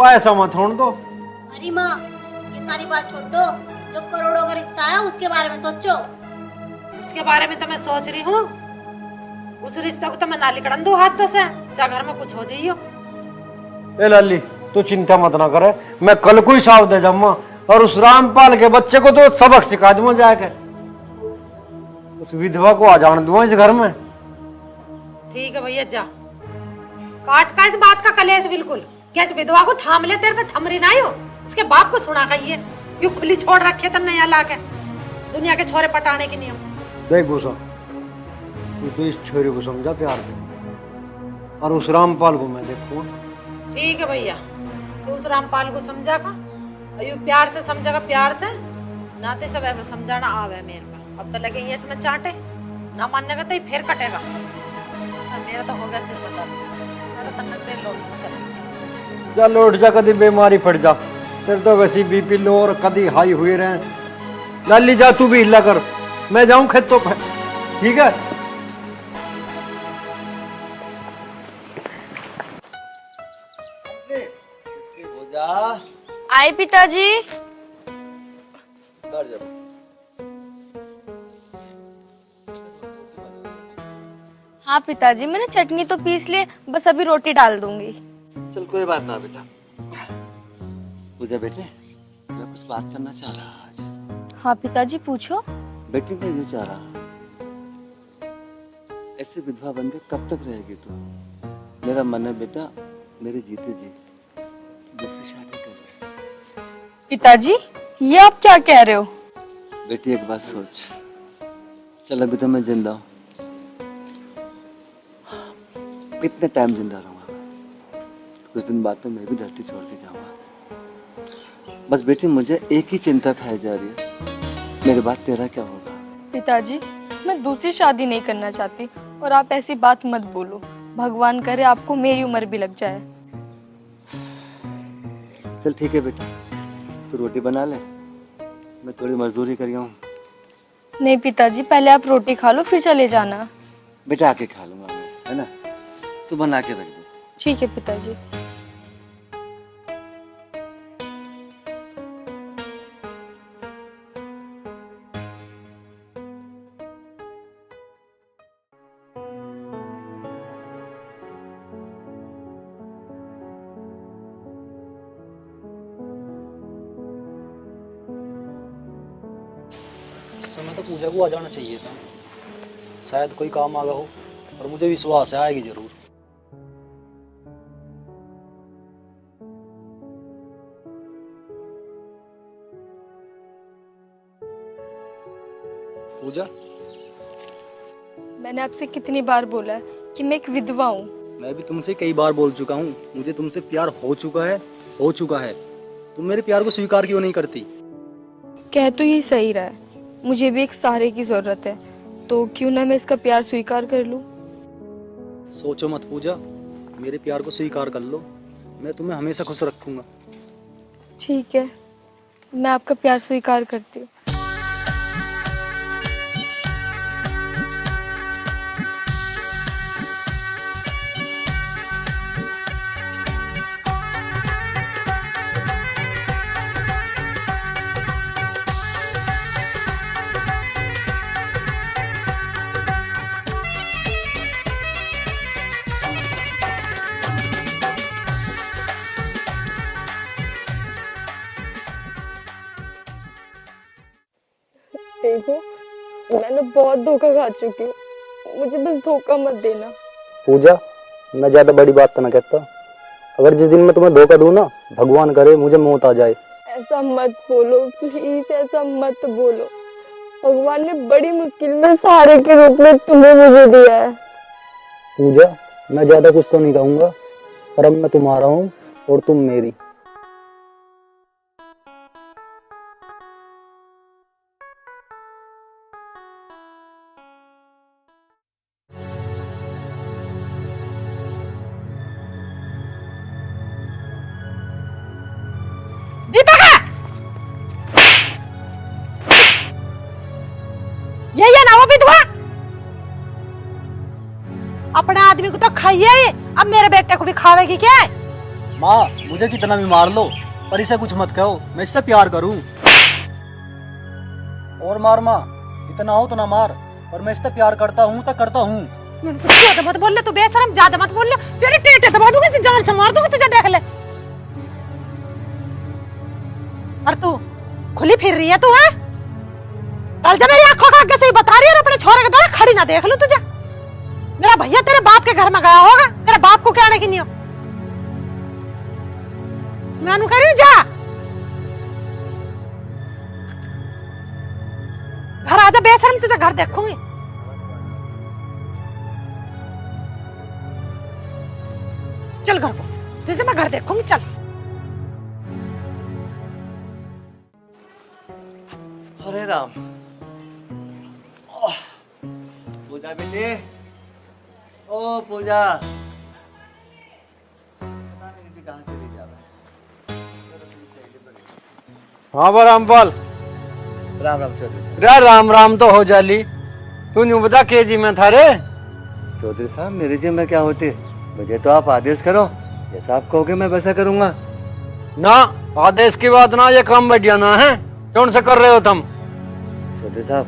ऐसा मत होने दो। अरे माँ ये सारी बात छोड़ दो, जो करोड़ों का रिश्ता है उसके बारे में सोचो। उसके बारे में तो मैं सोच रही हूँ, उस रिश्ते को तो मैं ना लिकड़न दूं हाथों से, चाहे घर में कुछ हो जाइयो। ए लल्ली तू चिंता मत ना करे, मैं कल को ही साफ दे जाऊंगा, और उस रामपाल के बच्चे को तो सबक सिखा दूंगा जाके, उस विधवा को आ जाने दूंगा इस घर में। ठीक है भैया जा, काट का इस बात का कलेश बिल्कुल। क्या इस विधवा को थाम ले, तेरे पे थमरी ना हो, उसके बाप को सुना कहिए यू खुली छोड़ रखे तो नया ला के दुनिया के छोरे पटाने के नियम। देख भूसा, तू तो इस छोरी को समझा प्यार से, और उस रामपाल को मैं देखूँ। ठीक है भैया, तू उस रामपाल को समझा का, अयो प्यार से समझागा, प्यार से नाते सब ऐसा समझाना आवे मेरे में। अब तो लगे ये इसमें चाटे ना मानने का तो फिर कटेगा। मेरा तो हो गया सिर बता, मेरा तन्नक दे लो चल उठ जा, कभी बीमारी पड़ जा, फिर तो वैसी बीपी लो और कभी हाई हुए रहे। लाली जा तू भी हिला कर, मैं जाऊं खेतों पे, ठीक है। आए पिताजी। हाँ पिताजी, मैंने चटनी तो पीस ली, बस अभी रोटी डाल दूंगी। चल कोई बात ना बेटा। पूजा बेटे, मैं कुछ बात करना चाह रहा आज। हाँ पिताजी पूछो। बेटी मैं यूँ चाह रहा, ऐसे विधवा बन के कब तक रहेगी तू? मेरा मन है बेटा, मेरे जीते जी दूसरी शादी कर। पिताजी ये आप क्या कह रहे हो? बेटी एक बात सोच, चल अभी तो मैं जिंदा हूँ, कितने टाइम जिंदा रहूंगा, कुछ दिन बाद तो मैं भी धरती छोड़ के जाऊंगा। बस बेटी मुझे एक ही चिंता खाई जा रही है, मेरे बाद तेरा क्या होगा? पिताजी मैं दूसरी शादी नहीं करना चाहती, और आप ऐसी बात मत बोलो। भगवान करे आपको मेरी उम्र भी लग जाए। चल ठीक है बेटा, तू रोटी बना ले, मैं थोड़ी मजदूरी कर हूँ। नहीं पिताजी, पहले आप रोटी खा लो फिर चले जाना। बेटा आके खा लूंगा मैं, है ना? तू बना के रख दे। ठीक है पिताजी। इस समय तो पूजा को आ जाना चाहिए था, शायद कोई काम आ गया हो, और मुझे विश्वास है आएगी जरूर। पूजा, मैंने आपसे कितनी बार बोला है कि मैं एक विधवा हूँ। मैं भी तुमसे कई बार बोल चुका हूँ, मुझे तुमसे प्यार हो चुका है। तुम मेरे प्यार को स्वीकार क्यों नहीं करती? कह तो ये सही रहा है, मुझे भी एक सहारे की जरूरत है, तो क्यों ना मैं इसका प्यार स्वीकार कर लूं। सोचो मत पूजा, मेरे प्यार को स्वीकार कर लो, मैं तुम्हें हमेशा खुश रखूंगा। ठीक है, मैं आपका प्यार स्वीकार करती हूँ। देखो, मैंने बहुत धोखा खा चुकी हूँ, मुझे बस धोखा मत देना। पूजा, मैं ज्यादा बड़ी बात तो ना कहता, अगर जिस दिन मैं तुम्हें धोखा दूं ना, भगवान करे मुझे मौत आ जाए। ऐसा मत बोलो प्लीज, ऐसा मत बोलो। भगवान ने बड़ी मुश्किल में सहारे के रूप में तुम्हें मुझे दिया है। पूजा, मैं ज्यादा कुछ तो नहीं कहूंगा, पर अब मैं तुम्हारा हूँ और तुम मेरी। ये ना वो विधवा, अपने आदमी को तो खाइए, अब मेरे बेटे को भी खावेगी क्या? माँ, मुझे कितना भी मार लो, पर इसे कुछ मत कहो, मैं इससे प्यार करूं। और मार माँ, इतना हो तो ना मार, पर मैं इससे प्यार करता हूँ तो करता हूँ। ज्यादा मत बोल ले तू, बेशरम, ज्यादा मत बोल ले, तेरे टेटे दबा दूंगी, जान से मार दूंगी तुझे, देख ले। और तू खुली फिर रही है तू, है? कल जब मेरी आंखों का आगे से ही बता रही है, अपने छोरे के द्वारा खड़ी ना देख लूं तुझे। मेरा भैया तेरे बाप के घर में गया होगा, तेरे बाप को क्या आने की नहीं हो। मैं अनु कह रही हूं, जा घर आजा बेशरम, तुझे घर देखूंगी। चल घर को, जैसे मैं घर देखूंगी। चल हरे राम। पूजा बेटी, ओ पूजा, पता नहीं बेटी कहाँ चली जावे। हाँ बा रामपाल। राम राम चौधरी। रे राम राम तो हो जाली, तू न्यू बता के जी में था रे। चौधरी साहब मेरे जी में क्या होती, मुझे तो आप आदेश करो, जैसा आप कहोगे मैं वैसा करूंगा। ना आदेश की बात ना, ये काम बढ़िया ना है, कौन से कर रहे हो तुम? चौधरी साहब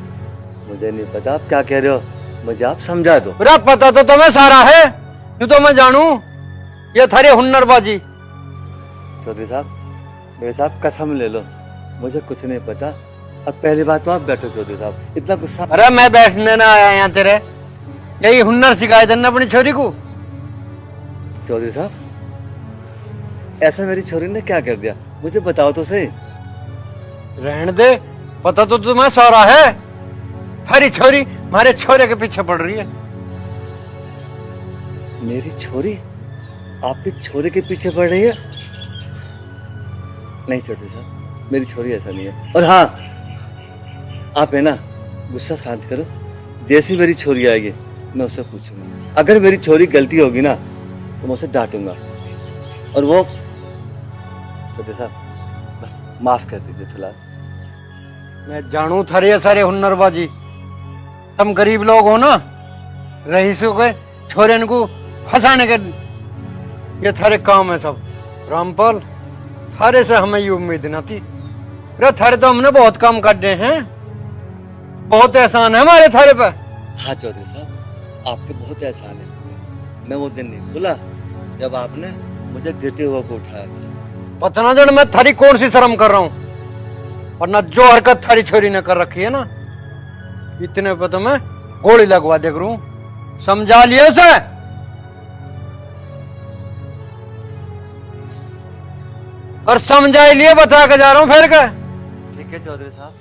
मुझे नहीं पता आप क्या कह रहे हो, मुझे आप समझा दो। अरे पता तो तुम्हें सारा है, यूं तो मैं जानू, ये थारी हुन्नरबाजी। चौधरी साहब मेरे साथ कसम ले लो, मुझे कुछ नहीं पता। अब पहली बात तो आप बैठो चौधरी साहब, इतना गुस्सा। अरे मैं बैठने ना आया यहाँ तेरे, यही हुन्नर सिखाए देना अपनी छोरी को। चौधरी साहब ऐसा मेरी छोरी ने क्या कर दिया, मुझे बताओ तो सही। रहने दे, पता तो तुम्हें सारा है, थारी छोरी हमारे छोरे के पीछे पड़ रही है। मेरी छोरी आपकी छोरे के पीछे पड़ रही है? नहीं चौधरी साहब मेरी छोरी ऐसा नहीं है। और हाँ आप है ना गुस्सा शांत करो, जैसी मेरी छोरी आएगी मैं उससे पूछूंगा, अगर मेरी छोरी गलती होगी ना तो मैं उसे डांटूंगा। और वो चौधरी साहब बस माफ कर दीजिए फिलहाल। मैं जानू थारे ये सारे हुन्नरबाजी, तुम गरीब लोग हो ना, रईसों के छोरे को फंसाने के ये थारे काम है सब। रामपाल थारे से हमें ये उम्मीद न थी, अरे थारे तो हमने बहुत काम कर दिए हैं, बहुत एहसान है हमारे थारे पे। हाँ चौधरी साहब आपके बहुत एहसान है, मैं वो दिन नहीं भूला जब आपने मुझे गिरते हुए को उठाया था। पता ना जन मैं थारी कौन सी शर्म कर रहा हूँ, वरना जो हरकत थारी छोरी ने कर रखी है ना, इतने पे तो मैं गोली लगवा दे करूं, समझा लिया उसे। और समझा लिए बता के जा रहा हूं फिर का। ठीक है चौधरी साहब।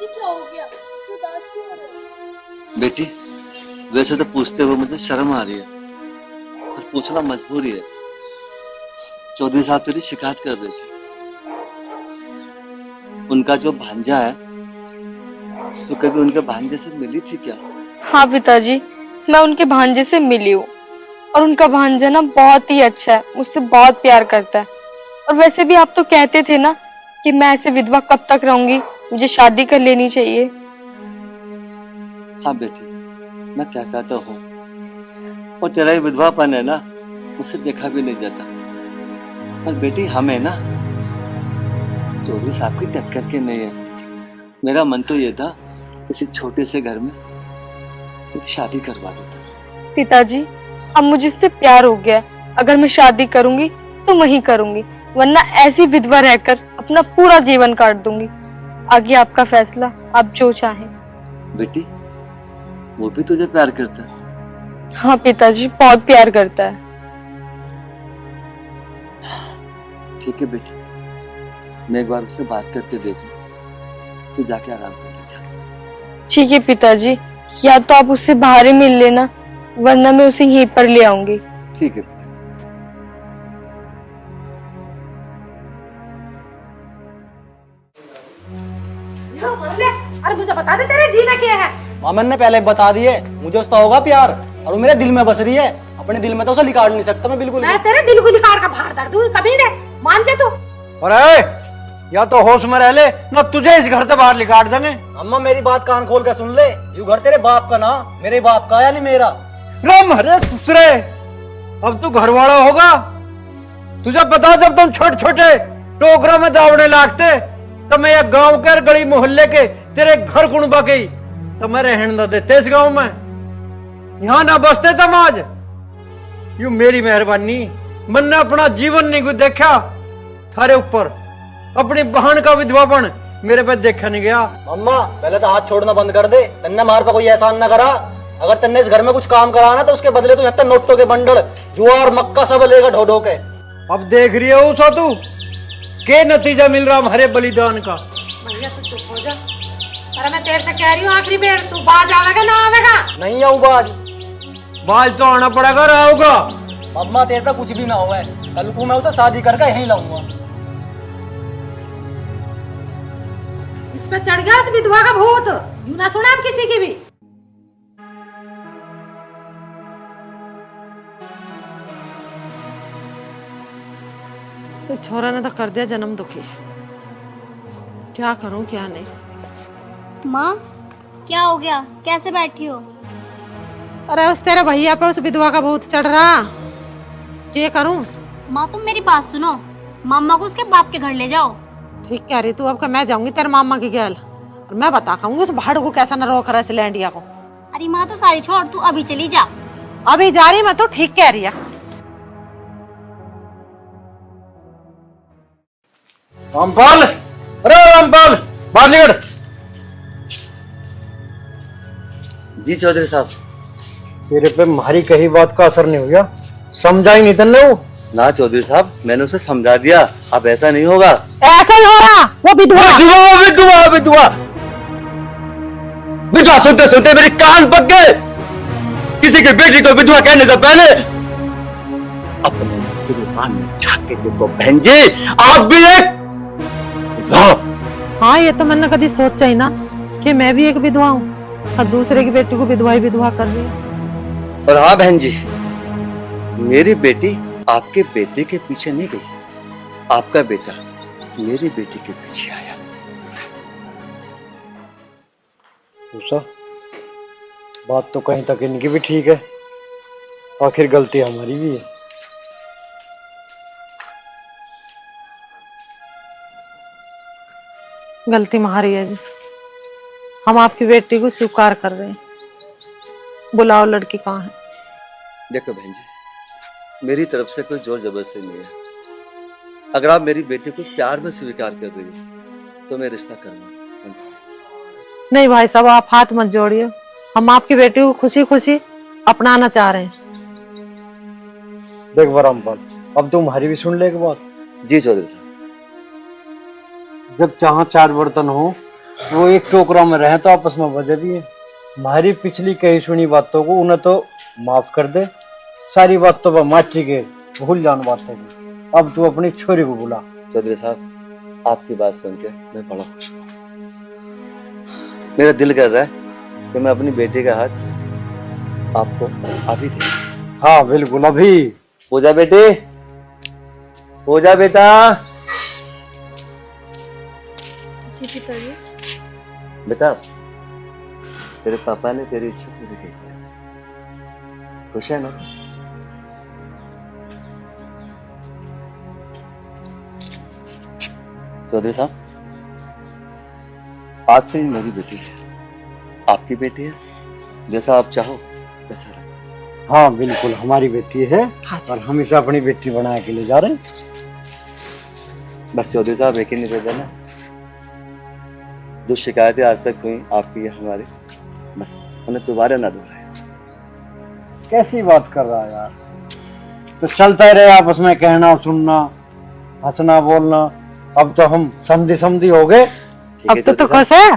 क्या हो गया? क्यों उदास क्यों हो रहे हो? बेटी वैसे तो पूछते हुए मुझे शर्म आ रही है, और पूछना मजबूरी है। चौधरी साहब तेरी शिकायत कर रहे थे, उनका जो भांजा है, तो कभी उनके भांजे से मिली थी क्या? हाँ पिताजी, मैं उनके भांजे से मिली हूँ, और उनका भांजा ना बहुत ही अच्छा है, मुझसे बहुत प्यार करता है। और वैसे भी आप तो कहते थे ना कि मैं ऐसे विधवा कब तक रहूंगी, मुझे शादी कर लेनी चाहिए। हाँ बेटी मैं क्या कहता हूँ, और तेरा ही विधवापन है ना, उसे देखा भी नहीं जाता। पर बेटी हमें ना चौधरी साहब की टक्कर के नहीं है। मेरा मन तो ये था किसी छोटे से घर में शादी करवा देता। पिताजी अब मुझे इससे प्यार हो गया, अगर मैं शादी करूंगी तो वहीं करूंगी, वरना ऐसी विधवा रहकर अपना पूरा जीवन काट दूंगी। आगे आपका फैसला, आप जो चाहें। बेटी वो भी तुझे प्यार करता है? हाँ पिताजी बहुत प्यार करता है। ठीक है बेटी, मैं एक बार उससे बात करके देखूं, तू जाके आराम कर ले जा। ठीक है पिताजी, या तो आप उससे बाहर ही मिल लेना, वरना मैं उसे यहीं पर ले आऊंगी। ठीक है बेटा। अरे मुझे बता दे तेरे जी में क्या है? मामन ने पहले बता दिए, मुझे उसका होगा प्यार, और वो मेरे दिल में बस रही है। अपने दिल में तो उसे लिकाड़ नहीं सकता मैं बिल्कुल। मैं तेरे दिल को लिकाड़ का बाहर दर्द दूंगी, कभी नहीं मान जा तू। अरे या तो होश में रह ले, ना तुझे इस घर से बाहर निकाल देंगे। अम्मा मेरी बात कान खोल कर सुन ले, ये घर तेरे बाप का ना, मेरे बाप का यानी मेरा। राम हरे दूसरे, अब तू घर वाला होगा। तुझे पता जब तुम छोटे छोटे टोकरा में दावड़े लागते, तो मैं एक गांव के गली मोहल्ले के तेरे घर कुणबा गई, तो मैं रहने न देते इस गांव में, यहाँ ना बसते तुम आज। यू मेरी मेहरबानी, मैंने अपना जीवन नहीं कुछ देखा थारे ऊपर, अपनी बहन का विधवापन मेरे पे देखा नहीं गया। अम्मा पहले तो हाथ छोड़ना बंद कर दे। तन्ने मार पर कोई एहसान न करा। अगर तन्ने इस घर में कुछ काम करा ना तो उसके बदले तू यहाँ नोटों के बंडल ज्वार मक्का सब लेगा ढो ढो के। अब देख रही है उसा तू के नतीजा मिल रहा हमारे बलिदान का। भैया तू चुप हो जा। अरे मैं तेरे से कह रही हूँ आखिरी बार, तू बाज आवेगा ना आवेगा? नहीं आऊँ बाज तो आना पड़ेगा, रहोगा। अम्मा तेरे पे कुछ भी ना हुआ है, कल को मैं उसे शादी करके यहीं लाऊंगा। इस पे चढ़ गया इस विधवा का भूत, यूं ना सुना हम किसी की भी। तो छोरा ने तो कर दिया जन्म दुखी, क्या करूं क्या नहीं। माँ क्या हो गया, कैसे बैठी हो? अरे उस तेरे भैया पे उस विधवा का भूत चढ़ रहा, क्या करूं? माँ तुम मेरी बात सुनो, मामा को उसके बाप के घर ले जाओ। ठीक कह रही तू। अब मैं जाऊंगी तेरे मामा की गैल और मैं बता कहूंगी उस भाड़ को कैसा न रोक रहा है लैंडिया को। अरे माँ तो सारी छोड़, तू अभी चली जा। अभी जा रही मैं तो, ठीक कह रही है। रामपाल, अरे रामपाल बाहर निकल। जी चौधरी साहब। तेरे पे हमारी कही बात का असर नहीं हुआ, समझा ही नहीं तन्ने वो। ना चौधरी साहब, मैंने उसे समझा दिया, अब ऐसा नहीं होगा। ऐसा ही हो रहा, वो विधवा विधवा विधवा विधवा सुनते सुनते मेरे कान पक गए। किसी की बेटी को विधवा कहने से पहले अपने गिरबान में झांक के देखो बहन जी, आप भी एक विधवा। हाँ ये तो मैंने कभी सोचा ही ना कि मैं भी एक विधवा हूँ और दूसरे की बेटी को विधवा ही विधवा कर रही हूँ। और हाँ बहन जी, मेरी बेटी आपके बेटे के पीछे नहीं गई, आपका बेटा मेरी बेटी के पीछे आया। उषा, बात तो कहीं तक इनकी भी ठीक है, आखिर गलती हमारी भी है। गलती हमारी है जी, हम आपकी बेटी को स्वीकार कर रहे हैं। बुलाओ लड़की कहाँ है। देखो बहन जी, मेरी तरफ से कोई जोर जबरदस्ती नहीं है। अगर आप मेरी बेटी को प्यार में स्वीकार कर रही हो तो मैं रिश्ता करना। नहीं भाई साहब, आप हाथ मत जोड़िए, हम आपकी बेटी को खुशी खुशी अपनाना चाह रहे हैं। देख रामपाल, अब तुम्हारी भी सुन ले एक बात। जी चौधरी साहब। जब जहाँ चार बर्तन हो वो एक टोकरा में रहे तो आपस में वजह भी है। हमारी पिछली कही सुनी बातों को उन्हें तो माफ कर दे, सारी बातों पर माची के भूल जान बातों को। अब तू अपनी छोरी को बुला। चौधरी साहब, आपकी बात सुन के मैं बड़ा खुश हूँ। मेरा दिल कर रहा है कि मैं अपनी बेटी का हाथ आपको अभी दे। हाँ बिल्कुल, अभी। पूजा बेटी, पूजा बेटा। जी पिताजी। बेटा, तेरे पापा ने तेरी इच्छा पूरी की है, खुश है ना? चौधरी साहब, आज से ही मेरी बेटी है, आपकी बेटी है, जैसा आप चाहो वैसा रहो। हाँ बिल्कुल, हमारी बेटी है और हम इसे अपनी बेटी बना के ले जा रहे हैं। बस चौधरी साहब एक ही निवेदन है, जो शिकायतें आज तक हुई आपकी या हमारी, बस उन्हें दोबारा ना दोहराए। कैसी बात कर रहा है यार, तो चलता ही रहे आपस में कहना सुनना, हंसना बोलना। अब तो हम समझी हो गए। अब तो खुश है।